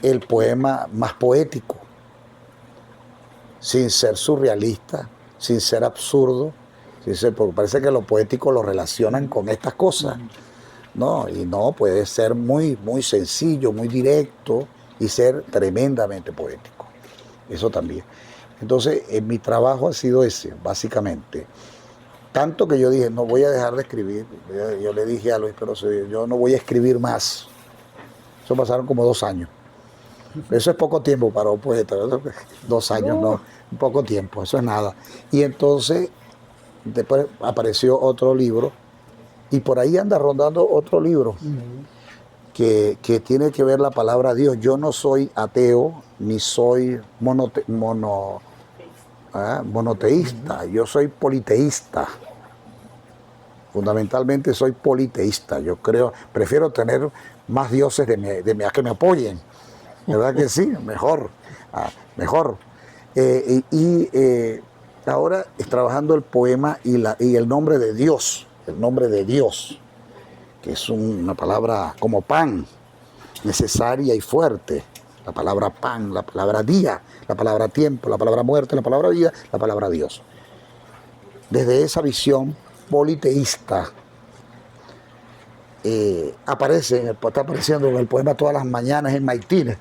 C: el poema más poético, sin ser surrealista, sin ser absurdo, porque parece que lo poético lo relacionan con estas cosas. No, y no, puede ser muy, muy sencillo, muy directo y ser tremendamente poético. Eso también. Entonces, mi trabajo ha sido ese, básicamente. Tanto que yo dije, no voy a dejar de escribir. Yo le dije a Luis Peroso, yo no voy a escribir más. Eso pasaron como 2 años. Eso es poco tiempo para un poeta. 2 años, no, poco tiempo, eso es nada. Y entonces, después apareció otro libro, y por ahí anda rondando otro libro que tiene que ver la palabra Dios. Yo no soy ateo, ni soy monoteísta, yo soy politeísta. Fundamentalmente soy politeísta. Yo prefiero tener más dioses que me apoyen. ¿Verdad que sí? Mejor. Mejor. Ahora es trabajando el poema y el nombre de Dios. El nombre de Dios, que es una palabra como pan, necesaria y fuerte. La palabra pan, la palabra día, la palabra tiempo, la palabra muerte, la palabra vida, la palabra Dios. Desde esa visión politeísta está apareciendo en el poema todas las mañanas en Maitines.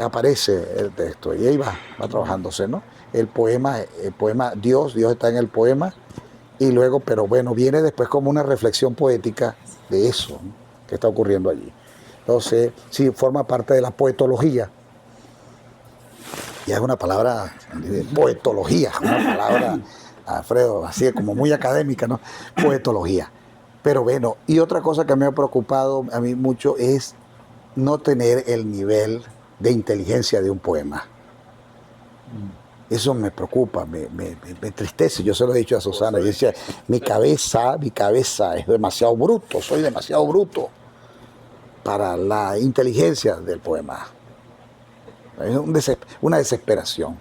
C: Aparece el texto y ahí va trabajándose, ¿no? El poema Dios está en el poema. Y luego, pero bueno, viene después como una reflexión poética de eso, ¿no?, que está ocurriendo allí. Entonces, sí, forma parte de la poetología. Ya es una palabra, poetología, una palabra, Alfredo, así como muy académica, ¿no? Poetología. Pero bueno, y otra cosa que me ha preocupado a mí mucho es no tener el nivel de inteligencia de un poema. Eso me preocupa, me entristece. Yo se lo he dicho a Susana. Yo decía, mi cabeza es demasiado bruto, soy demasiado bruto para la inteligencia del poema. Es una desesperación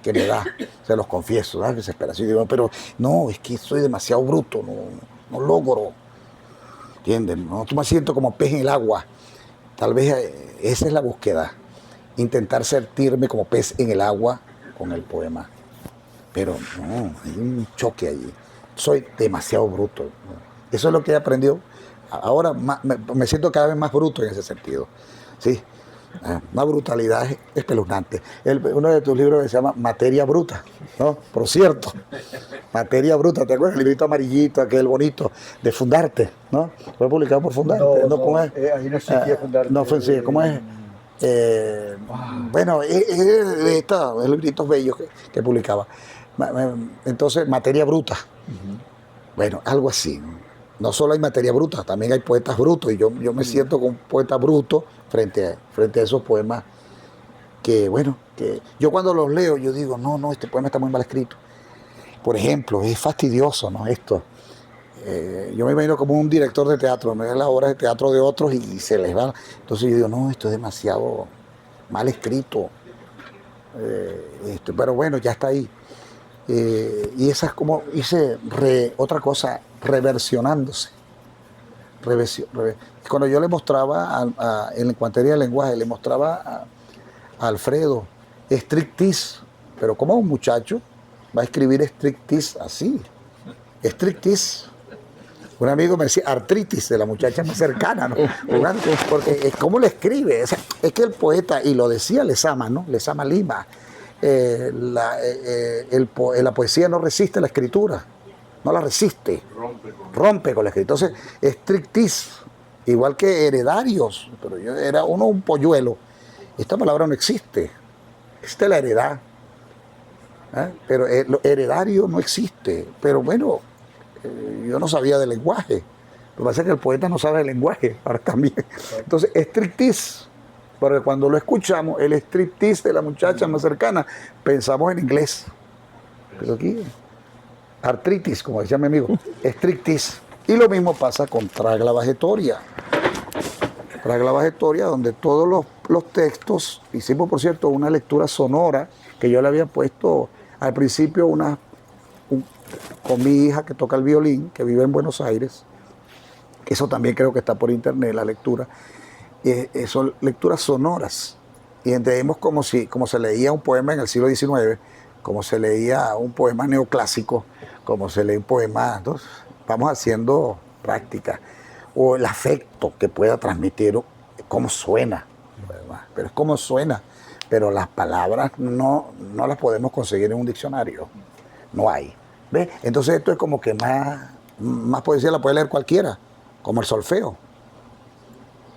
C: que me da, se los confieso, ¿no? Desesperación. Digo, pero no, es que soy demasiado bruto, no logro. ¿Entiendes? No, me siento como pez en el agua. Tal vez esa es la búsqueda. Intentar sentirme como pez en el agua con el poema, pero no, hay un choque allí. Soy demasiado bruto. Eso es lo que he aprendido. Ahora me siento cada vez más bruto en ese sentido. ¿Sí? Una brutalidad espeluznante. Uno de tus libros se llama Materia Bruta, ¿no? Por cierto, Materia Bruta, ¿te acuerdas? El librito amarillito, aquel bonito, de Fundarte, ¿no? Fue publicado por Fundarte. ¿Cómo es?
B: Ahí no existía Fundarte.
C: No fue sí, ¿cómo es? Bueno, de estos libritos bellos que publicaba. Entonces, Materia Bruta. Bueno, algo así. No solo hay materia bruta, también hay poetas brutos. Y yo me siento como un poeta bruto frente a esos poemas que, bueno, que yo cuando los leo, yo digo, no, este poema está muy mal escrito. Por ejemplo, es fastidioso, ¿no? Esto. Yo me imagino como un director de teatro, me ven las obras de teatro de otros y se les va. Entonces yo digo, no, esto es demasiado mal escrito. Pero bueno, ya está ahí. Y esa es como, otra cosa, reversionándose. Cuando yo le mostraba, en materia de lenguaje, le mostraba a Alfredo strictis, pero como un muchacho va a escribir strictis así, strictis. Un amigo me decía artritis de la muchacha más cercana, ¿no? Porque es cómo le escribe. O sea, es que el poeta, y lo decía Lezama, ¿no? Lezama Lima, la poesía no resiste la escritura, no la resiste, rompe con la escritura. Entonces, strictis, igual que heredarios, pero yo era uno un polluelo. Esta palabra no existe, existe la heredad. Pero lo heredario no existe. Pero bueno, yo no sabía del lenguaje. Lo que pasa es que el poeta no sabe del lenguaje, ahora también. Entonces, striptease, porque cuando lo escuchamos, el striptease de la muchacha más cercana, pensamos en inglés. Pero aquí, artritis, como decía mi amigo, striptease. Y lo mismo pasa con Tragla Vegetoria. Tragla Vegetoria, donde todos los textos, hicimos por cierto una lectura sonora, que yo le había puesto al principio con mi hija que toca el violín, que vive en Buenos Aires. Eso también creo que está por internet, la lectura. Son lecturas sonoras. Y entendemos como se leía un poema en el siglo XIX, como se leía un poema neoclásico, como se lee un poema. Entonces, vamos haciendo práctica. O el afecto que pueda transmitir, cómo suena. Pero es como suena. Pero las palabras no las podemos conseguir en un diccionario. No hay. ¿Ves? Entonces esto es como que más poesía la puede leer cualquiera, como el solfeo.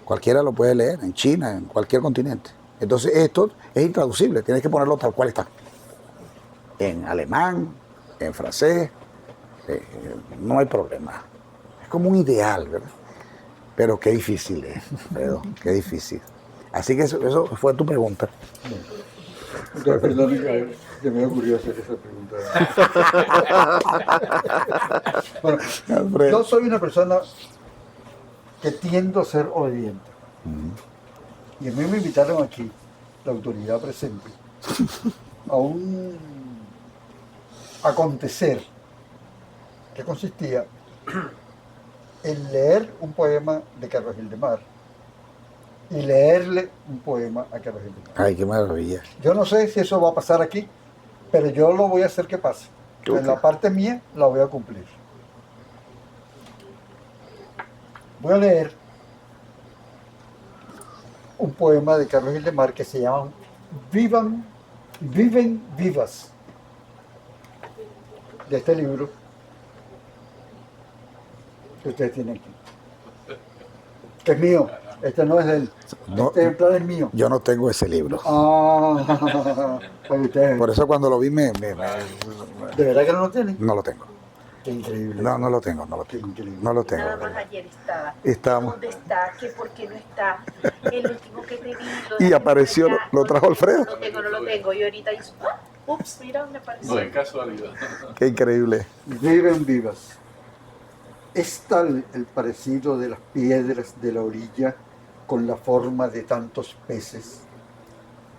C: Cualquiera lo puede leer, en China, en cualquier continente. Entonces esto es intraducible, tienes que ponerlo tal cual está. En alemán, en francés, no hay problema. Es como un ideal, ¿verdad? Pero qué difícil es, Fredo, qué difícil. Así que eso fue tu pregunta.
B: Entonces, perdón, que me ocurrió hacer esa pregunta. Bueno, yo soy una persona que tiendo a ser obediente. Y a mí me invitaron aquí, la autoridad presente, a un acontecer que consistía en leer un poema de Carlos Gildemar y leerle un poema a Carlos Gildemar.
C: Ay, qué maravilla.
B: Yo no sé si eso va a pasar aquí, pero yo lo voy a hacer que pase. En la parte mía la voy a cumplir. Voy a leer un poema de Carlos Gildemar que se llama Viven Vivas, de este libro que ustedes tienen aquí, que es mío. Este no es de él.
C: No,
B: este ejemplar es mío.
C: Yo no tengo ese libro.
B: Pues ustedes,
C: Por eso cuando lo vi
B: ¿de verdad que no lo tienen?
C: no lo tengo.
B: Qué increíble.
C: No lo tengo.
B: Qué increíble.
C: No lo tengo.
F: Nada más ayer estaba.
C: Estábamos.
F: ¿Dónde está? ¿Qué por qué no está? El último que te vi.
C: Y apareció, lo trajo Alfredo.
F: No lo tengo. Y ahorita hizo, ups, mira dónde apareció.
E: No es casualidad.
C: Qué increíble.
B: Viven vivas. Es tal el parecido de las piedras de la orilla con la forma de tantos peces,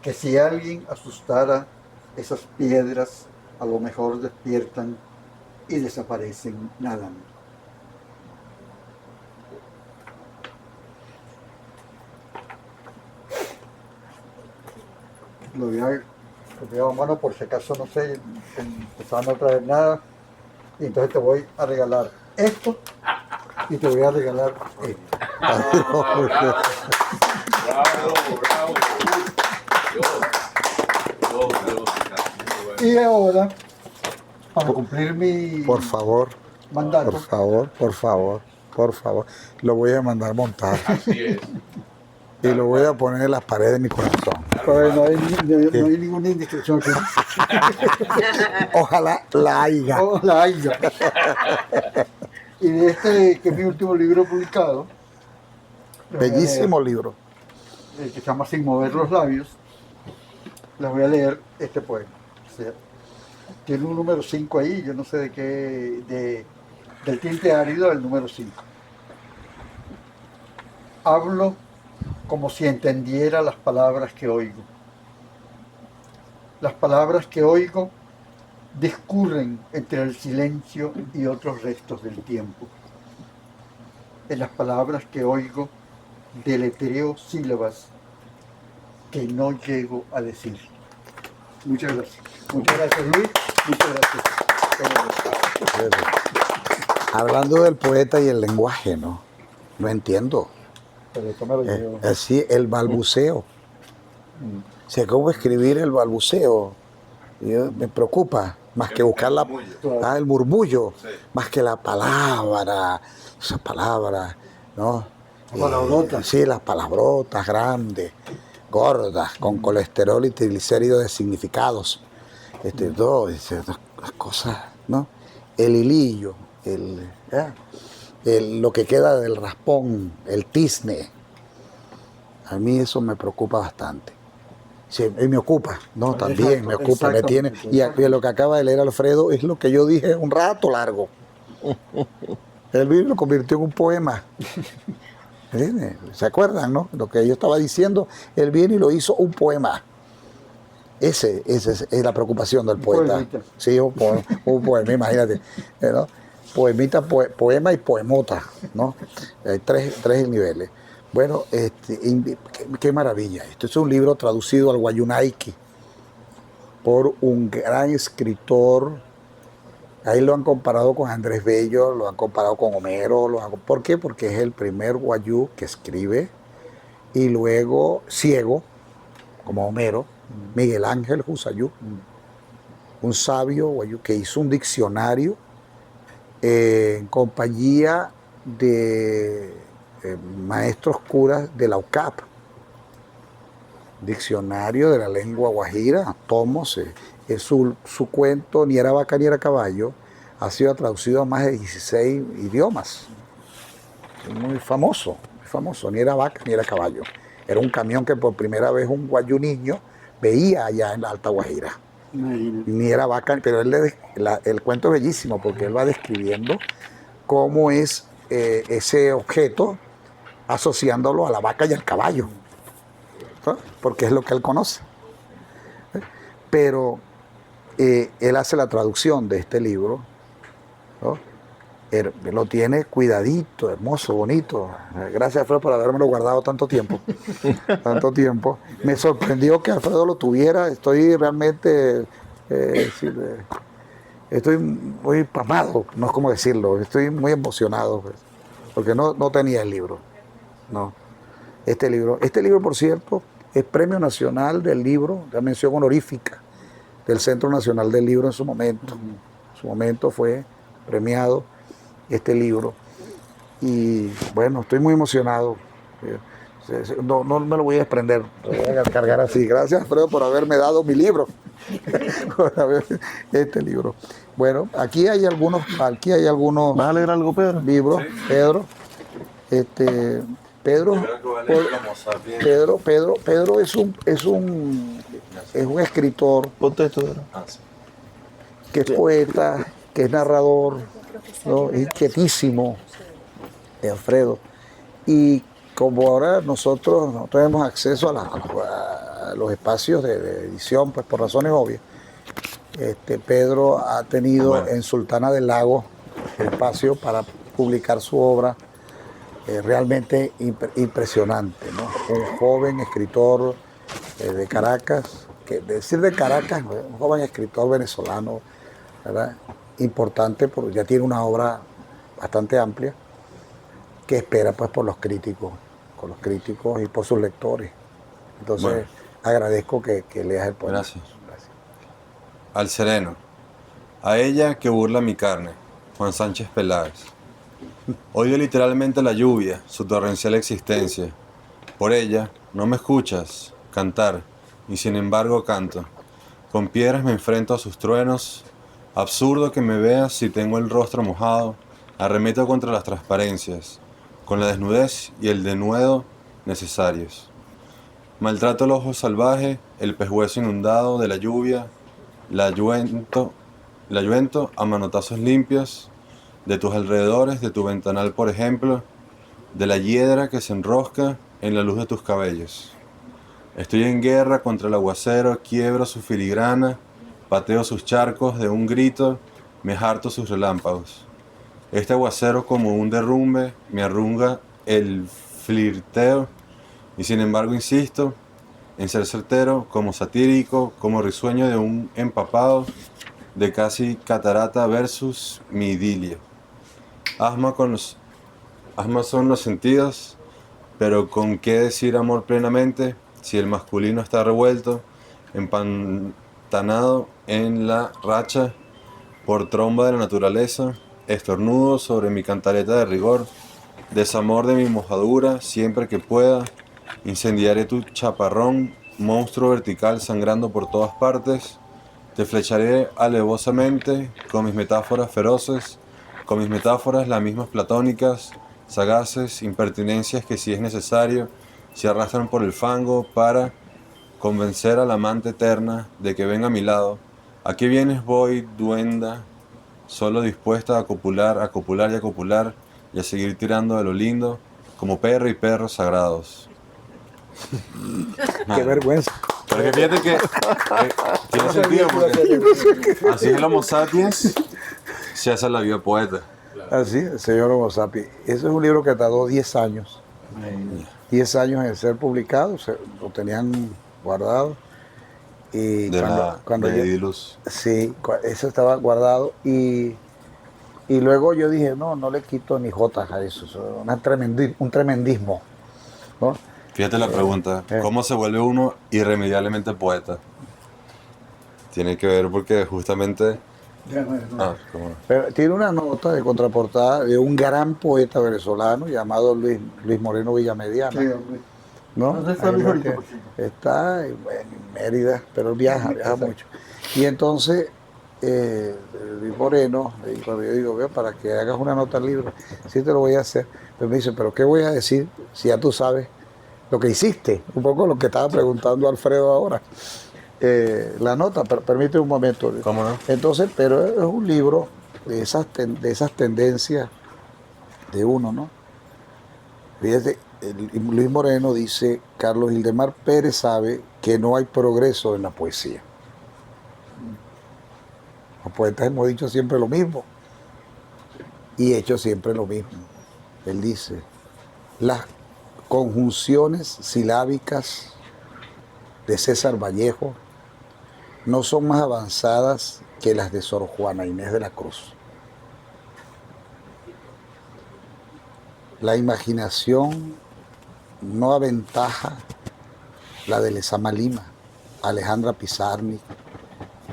B: que si alguien asustara esas piedras, a lo mejor despiertan y desaparecen nadando. Lo voy a mano por si acaso no sé, empezaba a no traer nada, y entonces te voy a regalar esto y te voy a regalar esto.
E: Bravo, bravo.
B: Y ahora, para cumplir mi
C: Por favor,
B: mandato,
C: por favor. Lo voy a mandar montar.
E: Así es.
C: Y lo voy a poner en las paredes de mi corazón.
B: pues no hay ninguna indiscreción aquí.
C: Ojalá la haya.
B: Oh, la haya. Y de este, que es mi último libro publicado,
C: Bellísimo libro.
B: el que se llama Sin mover los labios, les voy a leer este poema. O sea, tiene un número 5 ahí, yo no sé de qué, del tinte árido, el número 5. Hablo como si entendiera las palabras que oigo. Las palabras que oigo discurren entre el silencio y otros restos del tiempo. En las palabras que oigo deletreo sílabas que no llego a decir. Muchas gracias. Muchas gracias, Luis. Muchas gracias.
C: hablando del poeta y el lenguaje, ¿no? No entiendo.
B: Pero esto me lo llevo.
C: Así, el balbuceo. O sea, ¿cómo escribir el balbuceo? Me preocupa, más que buscar el murmullo, más que la palabra, esa palabra, ¿no?
B: Palabrotas.
C: Sí, las palabrotas grandes, gordas, con colesterol y triglicéridos de significados. Todas las cosas, ¿no? El hilillo, lo que queda del raspón, el tizne. A mí eso me preocupa bastante. Sí, y me ocupa, no, también me ocupa, me tiene. Y lo que acaba de leer Alfredo es lo que yo dije un rato largo. Él vino y lo convirtió en un poema. ¿Se acuerdan, no? Lo que yo estaba diciendo, él viene y lo hizo un poema. Ese es la preocupación del poeta.
B: Poemita.
C: Sí, un poema, imagínate, ¿no? Poemita, poema y poemota, ¿no? Hay tres niveles. Bueno, qué maravilla. Esto es un libro traducido al Guayunaiki por un gran escritor. Ahí lo han comparado con Andrés Bello, lo han comparado con Homero. ¿Por qué? Porque es el primer guayú que escribe y luego ciego, como Homero, Miguel Ángel Husayú, un sabio guayú que hizo un diccionario en compañía de maestros curas de la UCAP, diccionario de la lengua guajira, tomos, su cuento Ni era vaca ni era caballo ha sido traducido a más de 16 idiomas. Es muy famoso, Ni era vaca ni era caballo. Era un camión que por primera vez un guayú niño veía allá en la Alta Guajira.
B: Imagínate.
C: Ni era vaca, pero el cuento es bellísimo porque él va describiendo cómo es ese objeto, asociándolo a la vaca y al caballo, ¿no? Porque es lo que él conoce. Pero él hace la traducción de este libro, ¿no? Él lo tiene cuidadito, hermoso, bonito. Gracias, Alfredo, por habérmelo guardado tanto tiempo. Tanto tiempo. Me sorprendió que Alfredo lo tuviera. Estoy realmente, estoy muy pasmado, no es como decirlo. Estoy muy emocionado, pues, porque no tenía el libro. No. Este libro, por cierto, es Premio Nacional del Libro, de mención honorífica del Centro Nacional del Libro en su momento. En su momento fue premiado este libro. Y bueno, estoy muy emocionado. No me lo voy a desprender, lo voy a cargar así. Gracias, Alfredo, por haberme dado mi libro. Este libro. Bueno, aquí hay algunos
A: ¿Vas a leer algo, Pedro?
C: libros,
E: Sí.
C: Pedro. Pedro es un escritor
A: Ponte esto, Pedro.
C: que es poeta, que es narrador, ¿no? Es inquietísimo, Alfredo. Y como ahora nosotros no tenemos acceso a los espacios de edición, pues por razones obvias, Pedro ha tenido en Sultana del Lago espacio para publicar su obra. Realmente impresionante, ¿no? Un joven escritor de Caracas, un joven escritor venezolano, ¿verdad? Importante, porque ya tiene una obra bastante amplia, que espera pues por los críticos y por sus lectores. Entonces,
G: Bueno.
C: agradezco que leas el poema.
G: Gracias. Al sereno. A ella que burla mi carne. Juan Sánchez Peláez. Odio literalmente la lluvia, su torrencial existencia. Por ella, no me escuchas cantar, y sin embargo canto. Con piedras me enfrento a sus truenos. Absurdo que me veas si tengo el rostro mojado. Arremeto contra las transparencias, con la desnudez y el denuedo necesarios. Maltrato el ojo salvaje, el pescuezo inundado de la lluvia. La ayuento a manotazos limpios de tus alrededores, de tu ventanal, por ejemplo, de la hiedra que se enrosca en la luz de tus cabellos. Estoy en guerra contra el aguacero, quiebro su filigrana, pateo sus charcos de un grito, me harto sus relámpagos. Este aguacero, como un derrumbe, me arrunga el flirteo, y sin embargo insisto en ser certero, como satírico, como risueño de un empapado de casi catarata versus mi idilio. Asma, asma son los sentidos, pero ¿con qué decir amor plenamente si el masculino está revuelto, empantanado en la racha por tromba de la naturaleza, estornudo sobre mi cantaleta de rigor, desamor de mi mojadura siempre que pueda, incendiaré tu chaparrón, monstruo vertical sangrando por todas partes, te flecharé alevosamente con mis metáforas feroces, con mis metáforas las mismas platónicas, sagaces, impertinencias que si es necesario, se arrastran por el fango para convencer a la amante eterna de que venga a mi lado. ¿A qué vienes voy, duenda? Solo dispuesta a copular y a copular y a seguir tirando de lo lindo, como perro y perros sagrados.
C: Qué vergüenza.
G: Pero que fíjate que tiene sentido porque así es el Homo sapiens, se hace la vida poeta.
C: Así, el señor Homo sapiens. Ese es un libro que tardó 10 años. 10 años en ser publicado, lo tenían guardado. Y
G: De
C: yo,
G: Ediluz.
C: sí, eso estaba guardado y luego yo dije, no le quito ni jotas a eso, es un tremendismo, ¿no?
G: Fíjate la pregunta, ¿cómo se vuelve uno irremediablemente poeta? Tiene que ver porque justamente... ¿cómo no?
C: Pero tiene una nota de contraportada de un gran poeta venezolano llamado Luis Moreno Villamediana.
B: Sí, hombre.
C: ¿No?
B: ¿Dónde está
C: Ahí
B: Luis
C: lo
B: ahorita,
C: que-
B: por cierto?
C: Está en Mérida, pero viaja mucho. Y entonces, Luis Moreno, cuando yo digo, veo, para que hagas una nota al libro, sí te lo voy a hacer. Pero me dice, ¿pero qué voy a decir si ya tú sabes lo que hiciste? Un poco lo que estaba preguntando Alfredo ahora. La nota, pero permíteme un momento.
G: ¿Cómo no?
C: Entonces, pero es un libro de esas tendencias de uno, ¿no? Fíjate, Luis Moreno dice, Carlos Hildemar Pérez sabe que no hay progreso en la poesía. Los poetas hemos dicho siempre lo mismo y hecho siempre lo mismo. Él dice, las conjunciones silábicas de César Vallejo no son más avanzadas que las de Sor Juana Inés de la Cruz. La imaginación no aventaja la de Lezama Lima, Alejandra Pizarnik,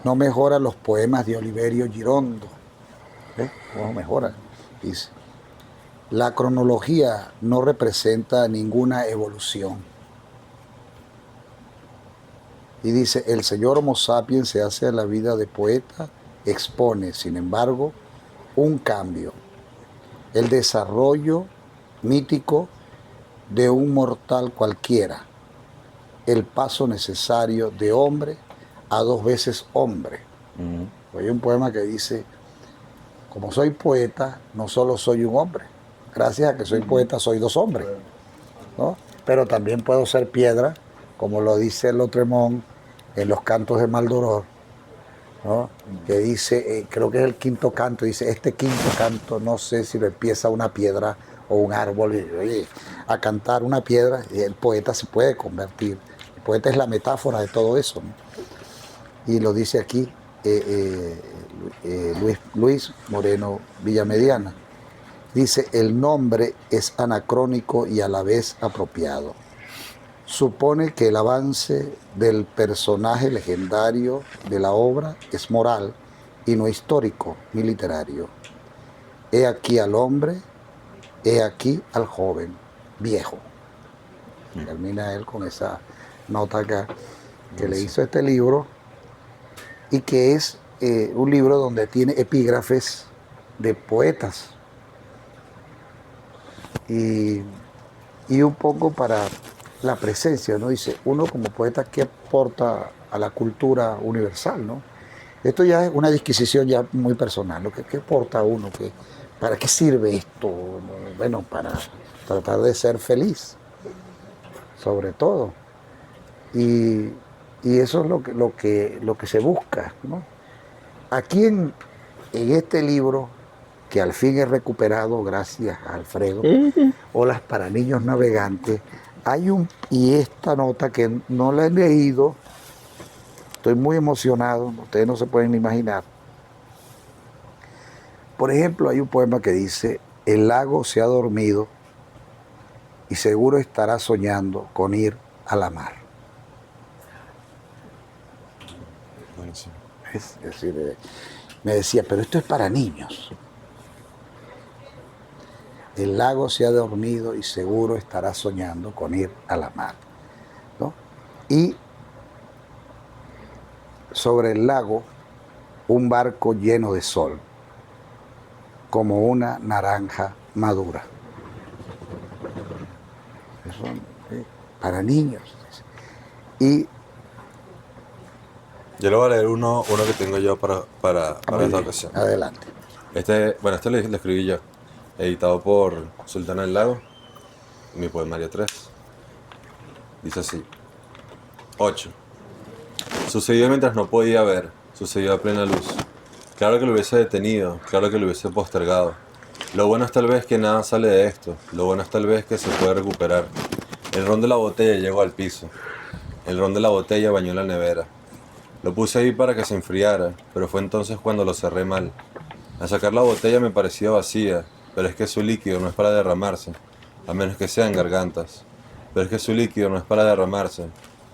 C: no mejora los poemas de Oliverio Girondo. ¿Ves? ¿Cómo mejora? Dice, la cronología no representa ninguna evolución. Y dice, el señor Homo sapiens se hace a la vida de poeta, expone, sin embargo, un cambio, el desarrollo mítico de un mortal cualquiera, el paso necesario de hombre a 2 veces hombre. Hay un poema que dice, como soy poeta, no solo soy un hombre, gracias a que soy poeta soy 2 hombres, ¿no? Pero también puedo ser piedra, como lo dice Lautremont en los cantos de Maldoror, ¿no? Que dice, creo que es el 5.º canto, dice, este 5.º canto no sé si lo empieza una piedra o un árbol, y, oye, a cantar una piedra, y el poeta se puede convertir. El poeta es la metáfora de todo eso, ¿no? Y lo dice aquí Luis Moreno Villamediana. Dice, el nombre es anacrónico y a la vez apropiado. Supone que el avance del personaje legendario de la obra es moral y no histórico ni literario. He aquí al hombre, he aquí al joven, viejo. Termina él con esa nota acá que le hizo este libro y que es un libro donde tiene epígrafes de poetas y un poco para la presencia, ¿no? Dice, uno como poeta, ¿qué aporta a la cultura universal, ¿no? Esto ya es una disquisición ya muy personal, ¿no? ¿Qué aporta uno? ¿Para qué sirve esto? Bueno, para tratar de ser feliz, sobre todo. Y eso es lo que se busca, ¿no? Aquí en este libro, que al fin he recuperado gracias a Alfredo, Olas para niños navegantes, y esta nota que no la he leído, estoy muy emocionado, ustedes no se pueden imaginar. Por ejemplo, hay un poema que dice, el lago se ha dormido y seguro estará soñando con ir a la mar.
G: Buenísimo.
C: Es decir, me decía, pero esto es para niños. El lago se ha dormido y seguro estará soñando con ir a la mar, ¿no? Y sobre el lago, un barco lleno de sol, como una naranja madura. Eso, para niños. Y
G: Yo le voy a leer uno que tengo yo para esta ocasión.
C: adelante.
G: Este lo escribí yo, editado por Sultana del Lago, mi poemario 3. Dice así. 8. Sucedió mientras no podía ver, sucedió a plena luz. Claro que lo hubiese detenido, claro que lo hubiese postergado. Lo bueno es tal vez que nada sale de esto, lo bueno es tal vez que se puede recuperar. El ron de la botella llegó al piso. El ron de la botella bañó la nevera. Lo puse ahí para que se enfriara, pero fue entonces cuando lo cerré mal. Al sacar la botella me parecía vacía, pero es que su líquido no es para derramarse, a menos que sea en gargantas. Pero es que su líquido no es para derramarse,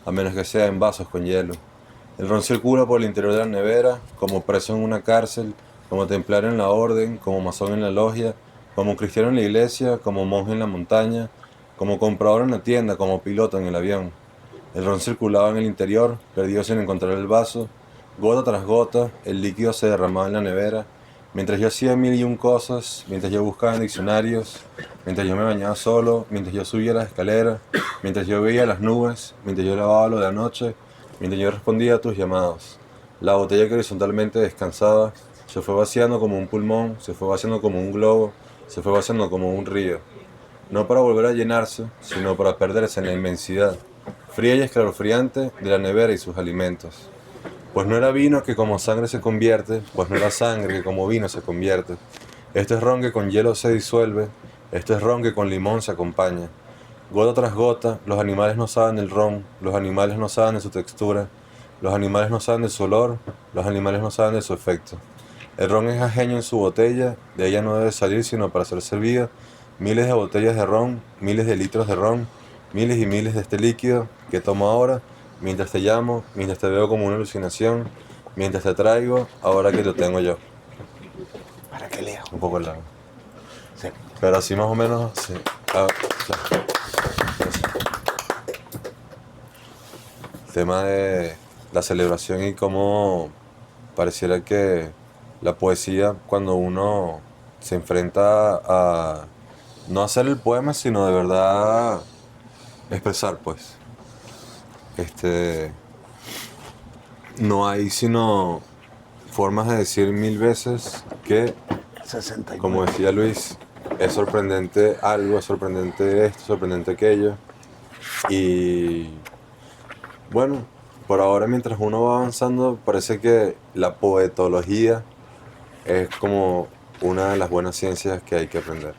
G: a menos que sea en vasos con hielo. El ron circula por el interior de la nevera, como preso en una cárcel, como templario en la orden, como masón en la logia, como cristiano en la iglesia, como monje en la montaña, como comprador en la tienda, como piloto en el avión. El ron circulaba en el interior, perdido sin encontrar el vaso. Gota tras gota, el líquido se derramaba en la nevera. Mientras yo hacía mil y un cosas, mientras yo buscaba en diccionarios, mientras yo me bañaba solo, mientras yo subía las escaleras, mientras yo veía las nubes, mientras yo lavaba lo de anoche, mientras yo respondía a tus llamados. La botella que horizontalmente descansaba se fue vaciando como un pulmón, se fue vaciando como un globo, se fue vaciando como un río. No para volver a llenarse, sino para perderse en la inmensidad, fría y escalofriante de la nevera y sus alimentos. Pues no era vino que como sangre se convierte, pues no era sangre que como vino se convierte. Este es ron que con hielo se disuelve, este es ron que con limón se acompaña. Gota tras gota, los animales no saben del ron, los animales no saben de su textura, los animales no saben de su olor, los animales no saben de su efecto. El ron es ajeño en su botella, de ella no debe salir sino para ser servida. Miles de botellas de ron, miles de litros de ron, miles y miles de este líquido que tomo ahora, mientras te llamo, mientras te veo como una alucinación, mientras te traigo, ahora que lo tengo yo.
C: Para que lea.
G: Un poco largo.
C: Sí.
G: Pero así más o menos, sí. El tema de la celebración y cómo pareciera que la poesía, cuando uno se enfrenta a no hacer el poema, sino de verdad expresar, pues. No hay sino formas de decir mil veces que,
C: 69.
G: como decía Luis, es sorprendente algo, es sorprendente esto, sorprendente aquello. Y bueno, por ahora mientras uno va avanzando, parece que la poetología es como una de las buenas ciencias que hay que aprender.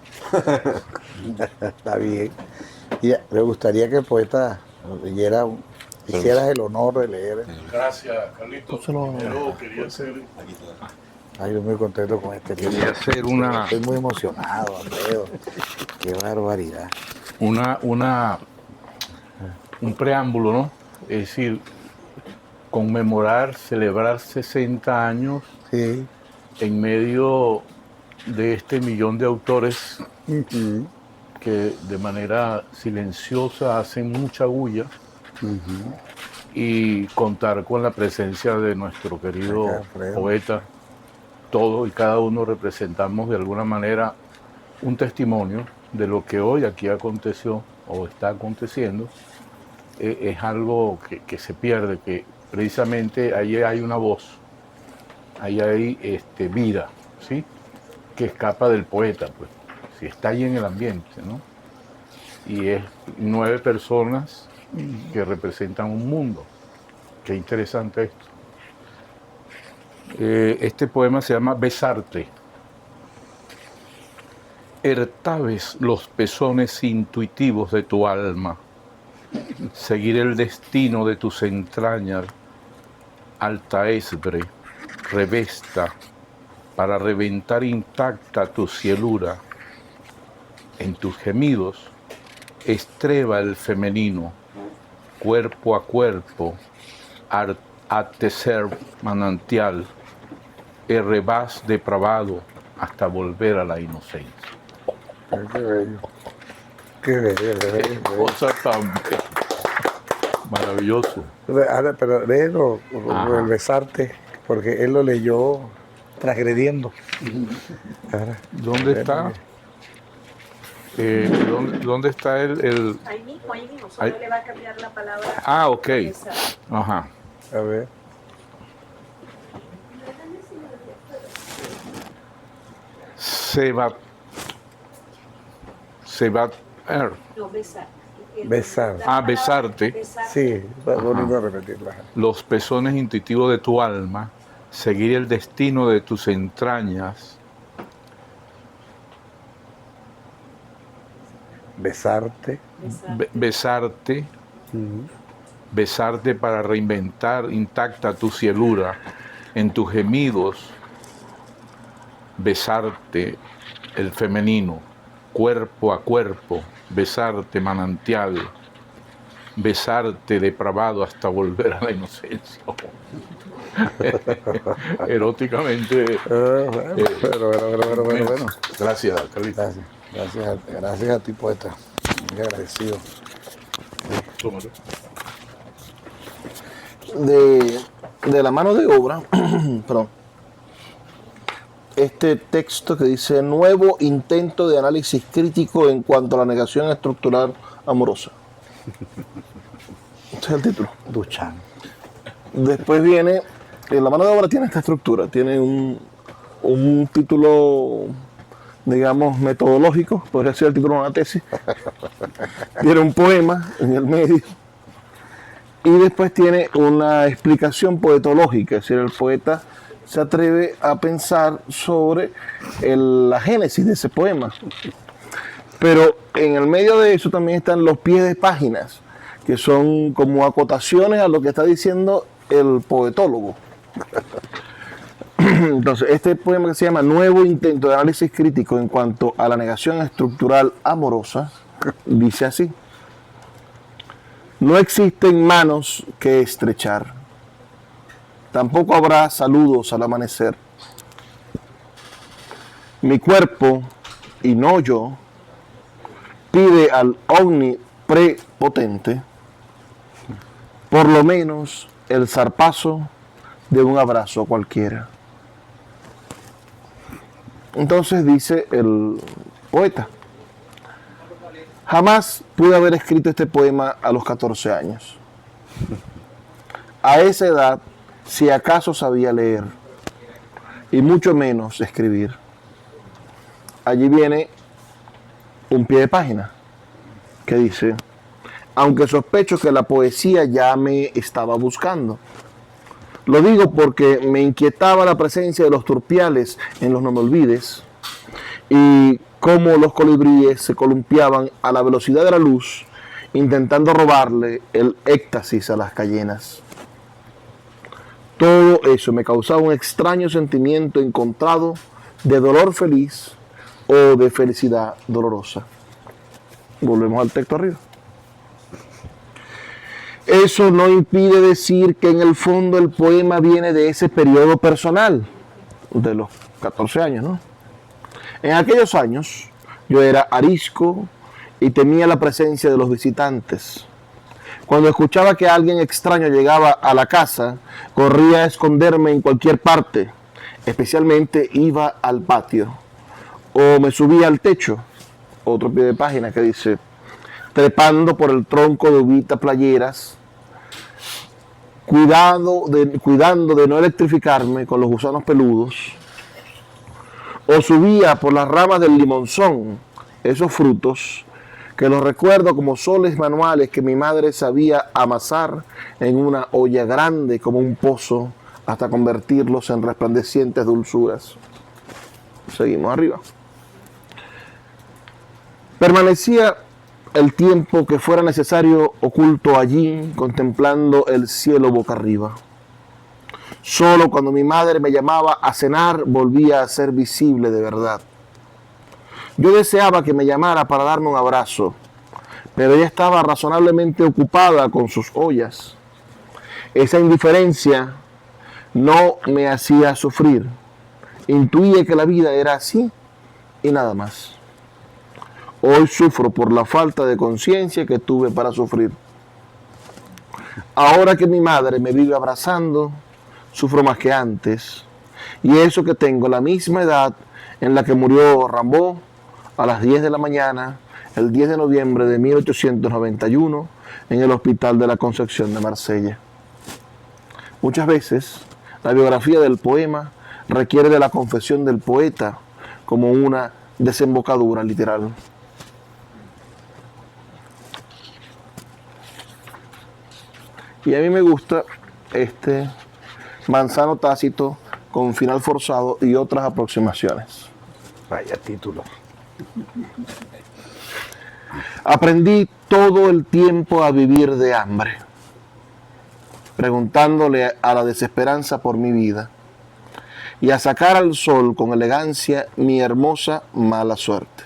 C: Está bien. Y me gustaría que el poeta nos leyera, hicieras el honor de leer.
E: Gracias, Carlitos. Primero quería hacer
C: Ay, yo muy contento con este libro.
H: Quería hacer
C: Estoy muy emocionado, Alfredo. Qué barbaridad.
H: un preámbulo, ¿no? Es decir, conmemorar, celebrar 60 años
C: Sí.
H: en medio de este millón de autores
C: Ujú,
H: que de manera silenciosa hacen mucha bulla
C: ujú.
H: y contar con la presencia de nuestro querido
C: Alfredo.
H: poeta. Todos y cada uno representamos de alguna manera un testimonio de lo que hoy aquí aconteció o está aconteciendo. Es algo que se pierde, que precisamente ahí hay una voz, ahí hay vida, ¿sí? Que escapa del poeta, pues, si está ahí en el ambiente, ¿no? Y es 9 personas que representan un mundo. Qué interesante esto. Este poema se llama Besarte. Hertabes los pezones intuitivos de tu alma, seguir el destino de tus entrañas, alta esbre, revesta, para reventar intacta tu cielura, En tus gemidos estreba el femenino, cuerpo a cuerpo, tecer manantial, errebás depravado hasta volver a la inocencia.
C: Qué bello. Qué bello, qué bello, qué bello.
H: Cosa tan maravilloso.
C: Ahora, pero léelo,
H: Ajá.
C: el besarte, porque él lo leyó transgrediendo. Ahora,
H: ¿Dónde está? ¿Dónde está el...?
F: Ahí mismo, solo
H: Ahí.
F: le va a cambiar la palabra.
H: Ah, ok.
F: Esa.
H: Ajá.
C: a ver.
F: No, besar.
C: Besar.
F: La
H: Ah,
F: palabra
H: besarte.
F: besar.
C: Sí, bonito repetirla.
H: Los pezones intuitivos de tu alma, seguir el destino de tus entrañas,
C: Besarte.
H: besarte, besarte para reinventar intacta tu cielura en tus gemidos, besarte el femenino, cuerpo a cuerpo, besarte manantial, besarte depravado hasta volver a la inocencia. Eróticamente.
C: Bueno.
H: Gracias, Carlitos.
C: Gracias a ti, poeta. Muy agradecido.
H: Tómalo.
A: De la mano de obra, perdón, este texto que dice nuevo intento de análisis crítico en cuanto a la negación estructural amorosa. Este es el título.
C: Duchan.
A: Después viene, la mano de obra tiene esta estructura, tiene un título, digamos, metodológico, podría ser el título de una tesis. Tiene un poema en el medio. Y después tiene una explicación poetológica, es decir, el poeta se atreve a pensar sobre la génesis de ese poema. Pero en el medio de eso también están los pies de páginas, que son como acotaciones a lo que está diciendo el poetólogo. Entonces, este poema que se llama Nuevo intento de análisis crítico en cuanto a la negación estructural amorosa, dice así. No existen manos que estrechar. Tampoco habrá saludos al amanecer. Mi cuerpo, y no yo, pide al omniprepotente por lo menos el zarpazo de un abrazo cualquiera. Entonces dice el poeta, jamás pude haber escrito este poema a los 14 años. A esa edad, si acaso sabía leer, y mucho menos escribir. Allí viene un pie de página que dice, aunque sospecho que la poesía ya me estaba buscando. Lo digo porque me inquietaba la presencia de los turpiales en los no me olvides y cómo los colibríes se columpiaban a la velocidad de la luz intentando robarle el éxtasis a las cayenas. Todo eso me causaba un extraño sentimiento encontrado de dolor feliz o de felicidad dolorosa. Volvemos al texto arriba. Eso no impide decir que en el fondo el poema viene de ese periodo personal, de los 14 años, ¿no? En aquellos años yo era arisco y temía la presencia de los visitantes. Cuando escuchaba que alguien extraño llegaba a la casa, corría a esconderme en cualquier parte, especialmente iba al patio o me subía al techo. Otro pie de página que dice, trepando por el tronco de uvitas playeras, cuidando de no electrificarme con los gusanos peludos, o subía por las ramas del limonzón, esos frutos que los recuerdo como soles manuales que mi madre sabía amasar en una olla grande como un pozo hasta convertirlos en resplandecientes dulzuras. Seguimos arriba. Permanecía el tiempo que fuera necesario oculto allí, contemplando el cielo boca arriba. Solo cuando mi madre me llamaba a cenar volvía a ser visible de verdad. Yo deseaba que me llamara para darme un abrazo, pero ella estaba razonablemente ocupada con sus ollas. Esa indiferencia no me hacía sufrir. Intuía que la vida era así y nada más. Hoy sufro por la falta de conciencia que tuve para sufrir. Ahora que mi madre me vive abrazando, sufro más que antes. Y eso que tengo la misma edad en la que murió Rimbaud a las 10 de la mañana, el 10 de noviembre de 1891, en el Hospital de la Concepción de Marsella. Muchas veces, la biografía del poema requiere de la confesión del poeta como una desembocadura literal. Y a mí me gusta este Manzano Tácito con final forzado y otras aproximaciones.
C: Vaya título.
A: Aprendí todo el tiempo a vivir de hambre, preguntándole a la desesperanza por mi vida y a sacar al sol con elegancia mi hermosa mala suerte.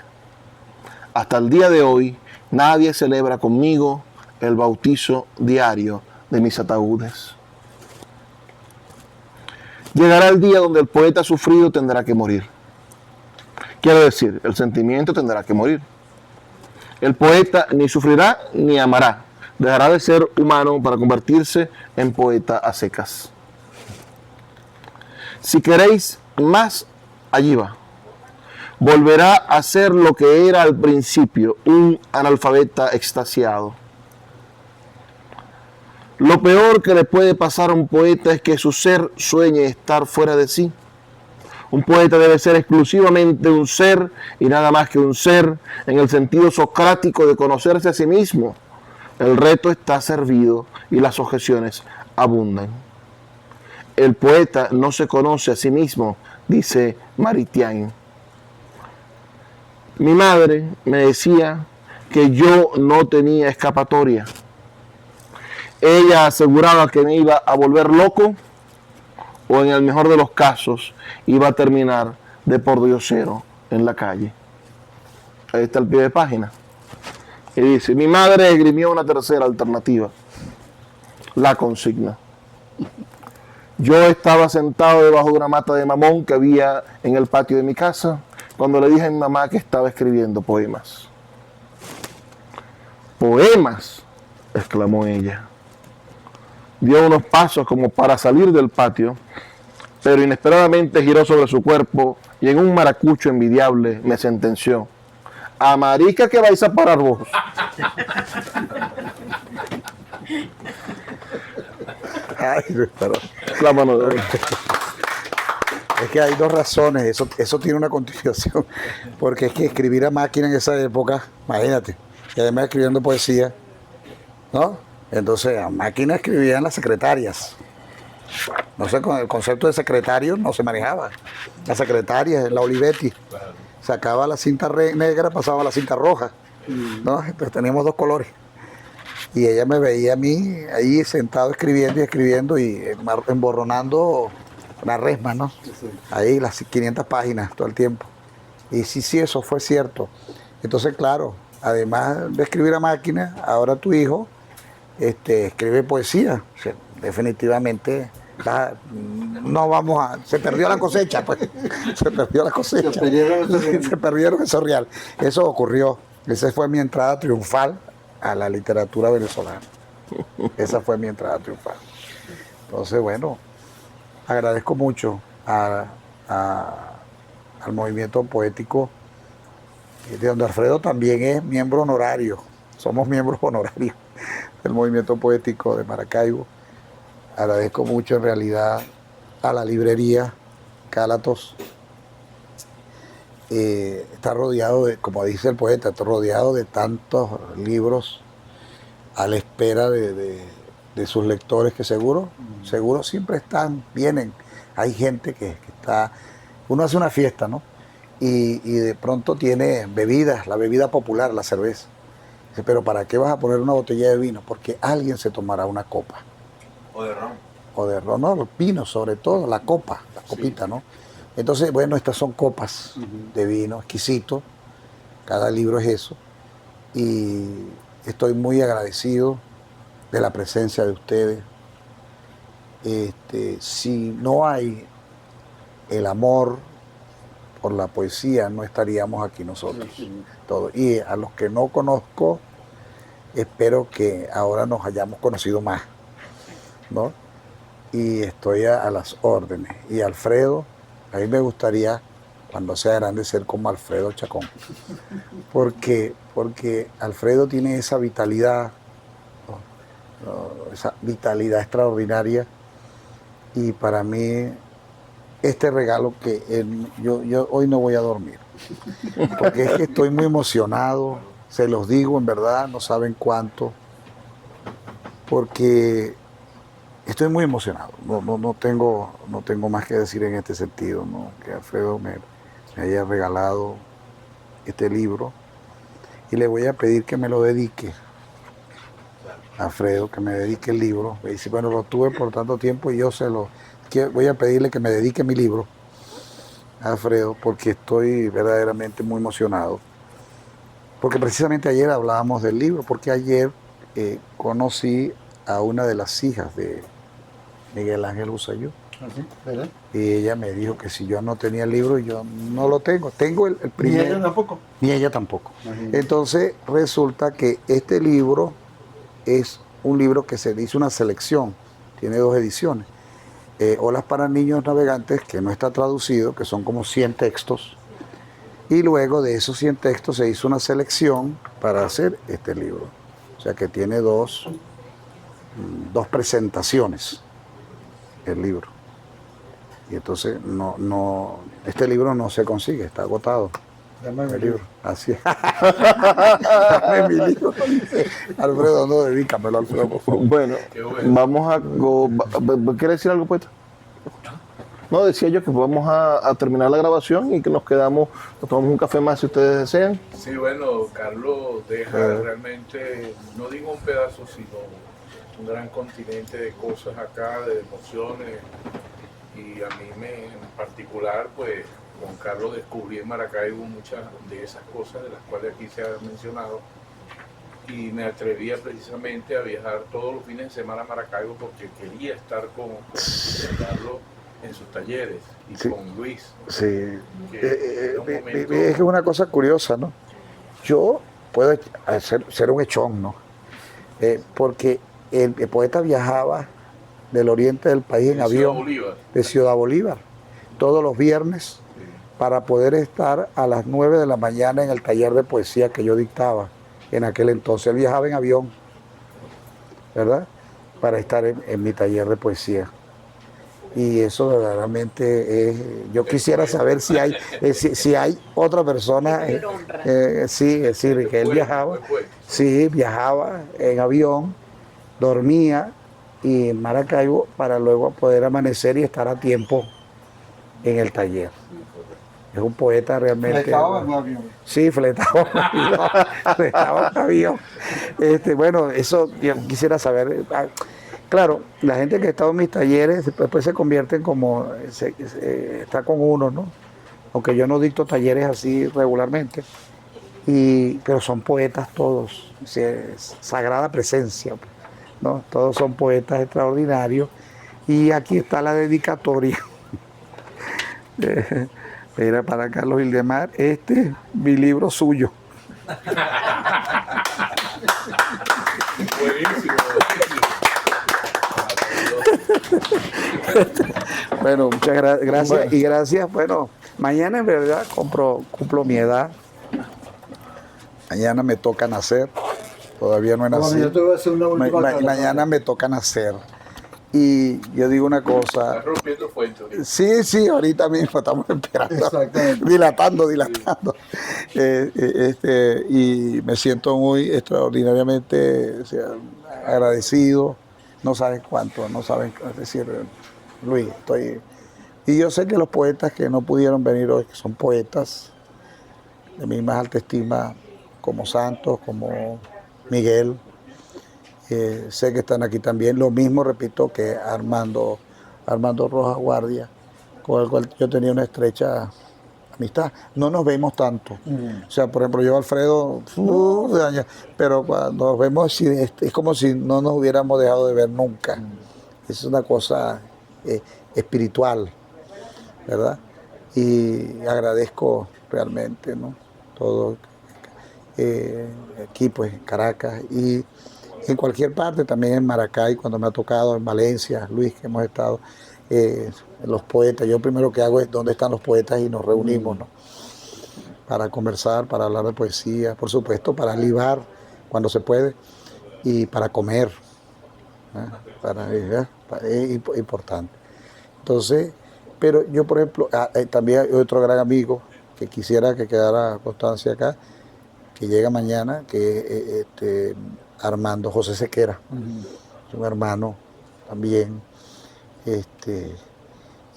A: Hasta el día de hoy nadie celebra conmigo el bautizo diario de mis ataúdes. Llegará el día donde el poeta sufrido tendrá que morir. Quiero decir, el sentimiento tendrá que morir. El poeta ni sufrirá ni amará. Dejará de ser humano para convertirse en poeta a secas. Si queréis más, allí va. Volverá a ser lo que era al principio, un analfabeta extasiado. Lo peor que le puede pasar a un poeta es que su ser sueñe estar fuera de sí. Un poeta debe ser exclusivamente un ser y nada más que un ser en el sentido socrático de conocerse a sí mismo. El reto está servido y las objeciones abundan. El poeta no se conoce a sí mismo, dice Maritain. Mi madre me decía que yo no tenía escapatoria. Ella aseguraba que me iba a volver loco o en el mejor de los casos iba a terminar de pordiosero en la calle. Ahí está el pie de página. Y dice, mi madre esgrimió una tercera alternativa, la consigna. Yo estaba sentado debajo de una mata de mamón que había en el patio de mi casa cuando le dije a mi mamá que estaba escribiendo poemas. ¿Poemas?, exclamó ella. Dio unos pasos como para salir del patio, pero inesperadamente giró sobre su cuerpo y en un maracucho envidiable me sentenció. A marica que vais a parar vos.
C: Ay, pero
A: La mano de oro.
C: es que hay dos razones, eso tiene una continuación, porque es que escribir a máquina en esa época, imagínate, y además escribiendo poesía, ¿no? Entonces a máquina escribían las secretarias. No sé, con el concepto de secretario no se manejaba. La secretaria, la Olivetti, sacaba la cinta negra, pasaba a la cinta roja, ¿no? Entonces teníamos dos colores. Y ella me veía a mí ahí sentado escribiendo y emborronando la resma, ¿no? Ahí las 500 páginas todo el tiempo. Y sí, eso fue cierto. Entonces, claro, además de escribir a máquina, ahora tu hijo escribe poesía. O sea, definitivamente no vamos a... Se perdió la cosecha, pues. Se perdió la cosecha. Se perdieron esos reales. Eso ocurrió. Esa fue mi entrada triunfal a la literatura venezolana. Esa fue mi entrada triunfal. Entonces, bueno, agradezco mucho al movimiento poético, de donde Alfredo también es miembro honorario. Somos miembros honorarios del movimiento poético de Maracaibo. Agradezco mucho en realidad a la librería Cálatos. Está rodeado de, como dice el poeta, está rodeado de tantos libros a la espera de sus lectores que seguro siempre vienen. Hay gente que está, uno hace una fiesta, ¿no? Y de pronto tiene bebidas, la bebida popular, la cerveza. Dice, pero ¿para qué vas a poner una botella de vino? Porque alguien se tomará una copa.
G: O de ron.
C: O de ron, no, los vinos sobre todo, la copa, la copita, ¿no? Entonces, bueno, estas son copas de vino exquisito Cada libro es eso. Y estoy muy agradecido de la presencia de ustedes. Si no hay el amor por la poesía, no estaríamos aquí nosotros. Todos. Y a los que no conozco, espero que ahora nos hayamos conocido más, ¿no? Y estoy a las órdenes. Y Alfredo, a mí me gustaría, cuando sea grande, ser como Alfredo Chacón. Porque Alfredo tiene esa vitalidad, ¿no? Esa vitalidad extraordinaria. Y para mí, este regalo que yo hoy no voy a dormir. Porque es que estoy muy emocionado, se los digo en verdad, no saben cuánto. Porque estoy muy emocionado, no tengo más que decir en este sentido, ¿no? Que Alfredo me haya regalado este libro y le voy a pedir que me lo dedique. Alfredo, que me dedique el libro. Me dice, bueno, lo tuve por tanto tiempo y voy a pedirle que me dedique mi libro a Alfredo, porque estoy verdaderamente muy emocionado. Porque precisamente ayer hablábamos del libro, porque ayer conocí a una de las hijas de Miguel Ángel Usayo.
B: ¿Verdad?
C: Y ella me dijo que si yo no tenía el libro, yo no lo tengo. Tengo el
B: Ni
C: primer.
B: ella tampoco.
C: Ni ella tampoco.
B: Imagínate.
C: Entonces resulta que este libro es un libro que se hizo una selección, tiene 2 ediciones. Olas para niños navegantes, que no está traducido, que son como 100 textos. Y luego de esos 100 textos se hizo una selección para hacer este libro. O sea que tiene dos presentaciones el libro. Y entonces este libro no se consigue, está agotado.
B: Dame
C: El
B: mi
C: libro.
B: libro.
C: Así es. Dame mi libro. Alfredo, no, dedícamelo, Alfredo, por favor.
A: Bueno,
E: Qué bueno.
A: vamos a... ¿Quiere decir algo, poeta? No, decía yo que vamos a terminar la grabación y que nos tomamos un café más si ustedes desean.
E: Sí, bueno, Carlos deja realmente, no digo un pedazo, sino un gran continente de cosas acá, de emociones. Y a mí en particular, pues, con Carlos descubrí en Maracaibo muchas de esas cosas de las cuales aquí se ha mencionado. Y me atrevía precisamente a viajar todos los fines de semana a Maracaibo porque quería estar con Carlos en sus talleres y
C: Sí.
E: con Luis.
C: Sí.
E: Que era un momento-
C: Es que es una cosa curiosa, ¿no? Yo puedo ser un echón, ¿no? Porque el poeta viajaba del oriente del país en
E: en Ciudad
C: avión,
E: Bolívar.
C: de Ciudad Bolívar, todos los viernes, para poder estar a las 9 de la mañana en el taller de poesía que yo dictaba en aquel entonces. Él viajaba en avión, ¿verdad? Para estar en mi taller de poesía. Y eso verdaderamente es... Yo quisiera saber si hay otra persona... sí, es decir, que él viajaba. Sí, viajaba en avión, dormía y en Maracaibo para luego poder amanecer y estar a tiempo en el taller. Es un poeta realmente...
B: Estaba en un avión.
C: Sí, fletaba un avión. Fletaba un avión. Bueno, eso yo quisiera saber. Claro, la gente que ha estado en mis talleres después se convierten como, está con uno, ¿no? Aunque yo no dicto talleres así regularmente, pero son poetas todos, sí, es sagrada presencia, ¿no? Todos son poetas extraordinarios y aquí está la dedicatoria. Era para Carlos Ildemar, mi libro suyo.
E: Buenísimo,
C: Bueno, muchas gracias. Y gracias, bueno, mañana en verdad cumplo mi edad. Mañana me toca nacer. Todavía no he
B: Bueno,
C: nacido.
B: yo te voy a hacer una última carta.
C: Mañana me toca nacer. Y yo digo una cosa.
E: Estás rompiendo fuentes.
C: Sí, ahorita mismo estamos esperando.
B: Exactamente.
C: Dilatando. Y me siento muy extraordinariamente, o sea, agradecido. No sabes cuánto, no sabes, es decir, Luis, y yo sé que los poetas que no pudieron venir hoy, que son poetas de mi más alta estima, como Santos, como Miguel, sé que están aquí también. Lo mismo, repito, que Armando Rojas Guardia, con el cual yo tenía una estrecha amistad. No nos vemos tanto. O sea, por ejemplo, yo, Alfredo, pero cuando nos vemos es como si no nos hubiéramos dejado de ver nunca. Es una cosa espiritual, ¿verdad? Y agradezco realmente, ¿no? Todo aquí, pues, en Caracas y en cualquier parte, también en Maracay, cuando me ha tocado, en Valencia, Luis, que hemos estado, los poetas. Yo primero que hago es dónde están los poetas y nos reunimos, ¿no? Para conversar, para hablar de poesía, por supuesto, para libar cuando se puede y para comer, ¿eh? Es importante. Entonces, pero yo, por ejemplo, también hay otro gran amigo que quisiera que quedara constancia acá, que llega mañana, que es Armando José Sequera, es un hermano también,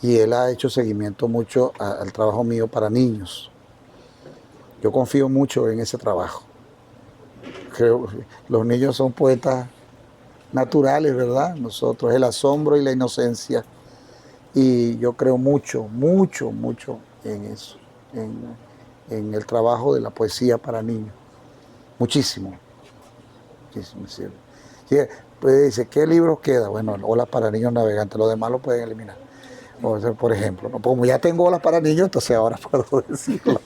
C: y él ha hecho seguimiento mucho al trabajo mío para niños. Yo confío mucho en ese trabajo. Creo que los niños son poetas naturales, ¿verdad? Nosotros, el asombro y la inocencia. Y yo creo mucho, mucho, mucho en eso, en el trabajo de la poesía para niños. Muchísimo. Muchísimo, sí. Sí, pues dice, ¿qué libros queda? Bueno, Olas para niños navegantes, los demás lo pueden eliminar. O sea, por ejemplo, ¿no? Como ya tengo Olas para niños, entonces ahora puedo decirlo.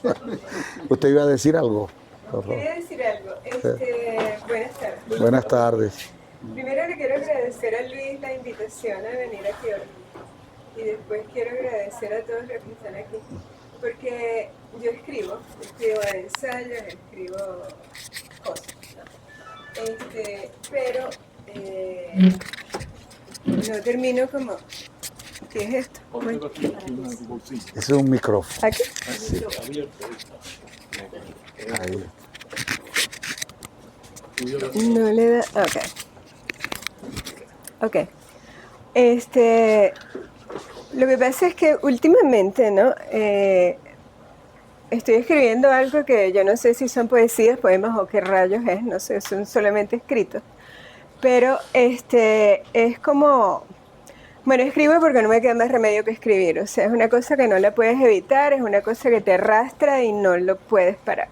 C: Usted iba a decir algo.
I: Quería decir algo. Buenas tardes.
C: Buenas tardes.
I: Primero le quiero agradecer a Luis la invitación a venir aquí hoy. Y después quiero agradecer a todos los que están aquí. Porque yo escribo ensayos, escribo cosas, ¿no? Pero no termino como... ¿Qué es esto? Bueno.
C: Ese es un micrófono.
I: ¿Aquí?
C: Sí. Ahí.
I: No le da... Ok. Lo que pasa es que últimamente, ¿no? Estoy escribiendo algo que yo no sé si son poesías, poemas o qué rayos es, no sé, son solamente escritos. Pero es como... Bueno, escribo porque no me queda más remedio que escribir. O sea, es una cosa que no la puedes evitar, es una cosa que te arrastra y no lo puedes parar.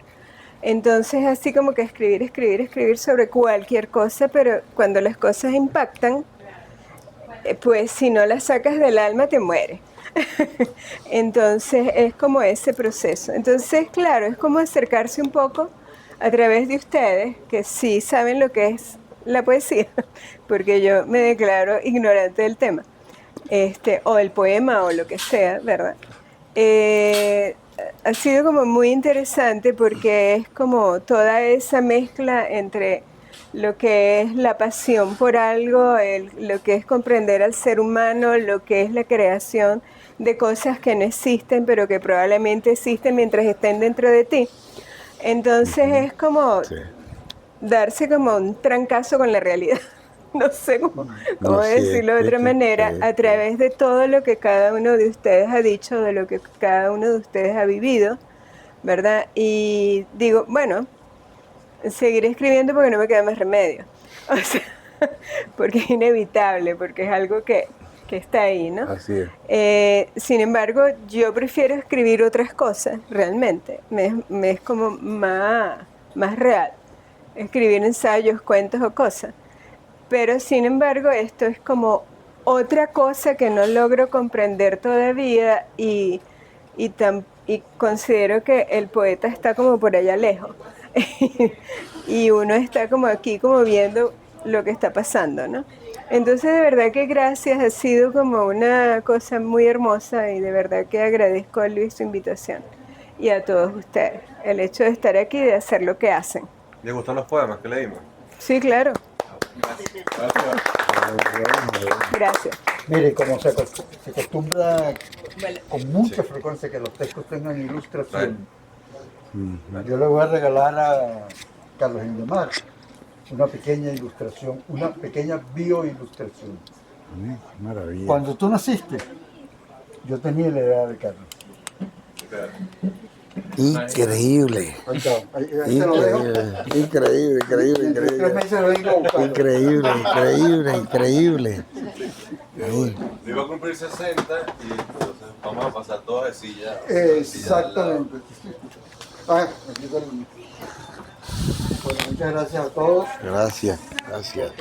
I: Entonces, así como que escribir sobre cualquier cosa, pero cuando las cosas impactan, pues si no las sacas del alma te mueres. Entonces es como ese proceso. Entonces, claro, es como acercarse un poco a través de ustedes, que sí saben lo que es la poesía, porque yo me declaro ignorante del tema, o el poema o lo que sea, ¿verdad? Ha sido como muy interesante porque es como toda esa mezcla entre lo que es la pasión por algo, lo que es comprender al ser humano, lo que es la creación de cosas que no existen, pero que probablemente existen mientras estén dentro de ti. Entonces es como darse como un trancazo con la realidad. No sé cómo decirlo de otra manera, a través de todo lo que cada uno de ustedes ha dicho, de lo que cada uno de ustedes ha vivido, ¿verdad? Y digo, bueno, seguiré escribiendo porque no me queda más remedio. O sea, porque es inevitable, porque es algo que está ahí, ¿no?
C: Así es.
I: Sin embargo, yo prefiero escribir otras cosas, realmente. Me es como más real. Escribir ensayos, cuentos o cosas. Pero, sin embargo, esto es como otra cosa que no logro comprender todavía y considero que el poeta está como por allá lejos. Y uno está como aquí, como viendo lo que está pasando, ¿no? Entonces, de verdad que gracias, ha sido como una cosa muy hermosa y de verdad que agradezco a Luis su invitación y a todos ustedes. El hecho de estar aquí y de hacer lo que hacen.
G: ¿Le gustan los poemas que leímos?
I: Sí, claro. Gracias.
B: Mire, como se acostumbra con mucha frecuencia que los textos tengan ilustración, yo le voy a regalar a Carlos Indemar una pequeña ilustración, una pequeña bioilustración.
C: Maravilla.
B: Cuando tú naciste, yo tenía la edad de Carlos.
C: Increíble.
B: Ahí te lo dejo.
C: Increíble.
B: En 3 meses lo vengo a buscar.
C: Increíble. Ahí.
G: Yo iba a cumplir 60 y entonces vamos a pasar todas de silla. de silla al lado.
B: Exactamente. Aquí está el- Bueno, muchas gracias a todos.
C: Gracias.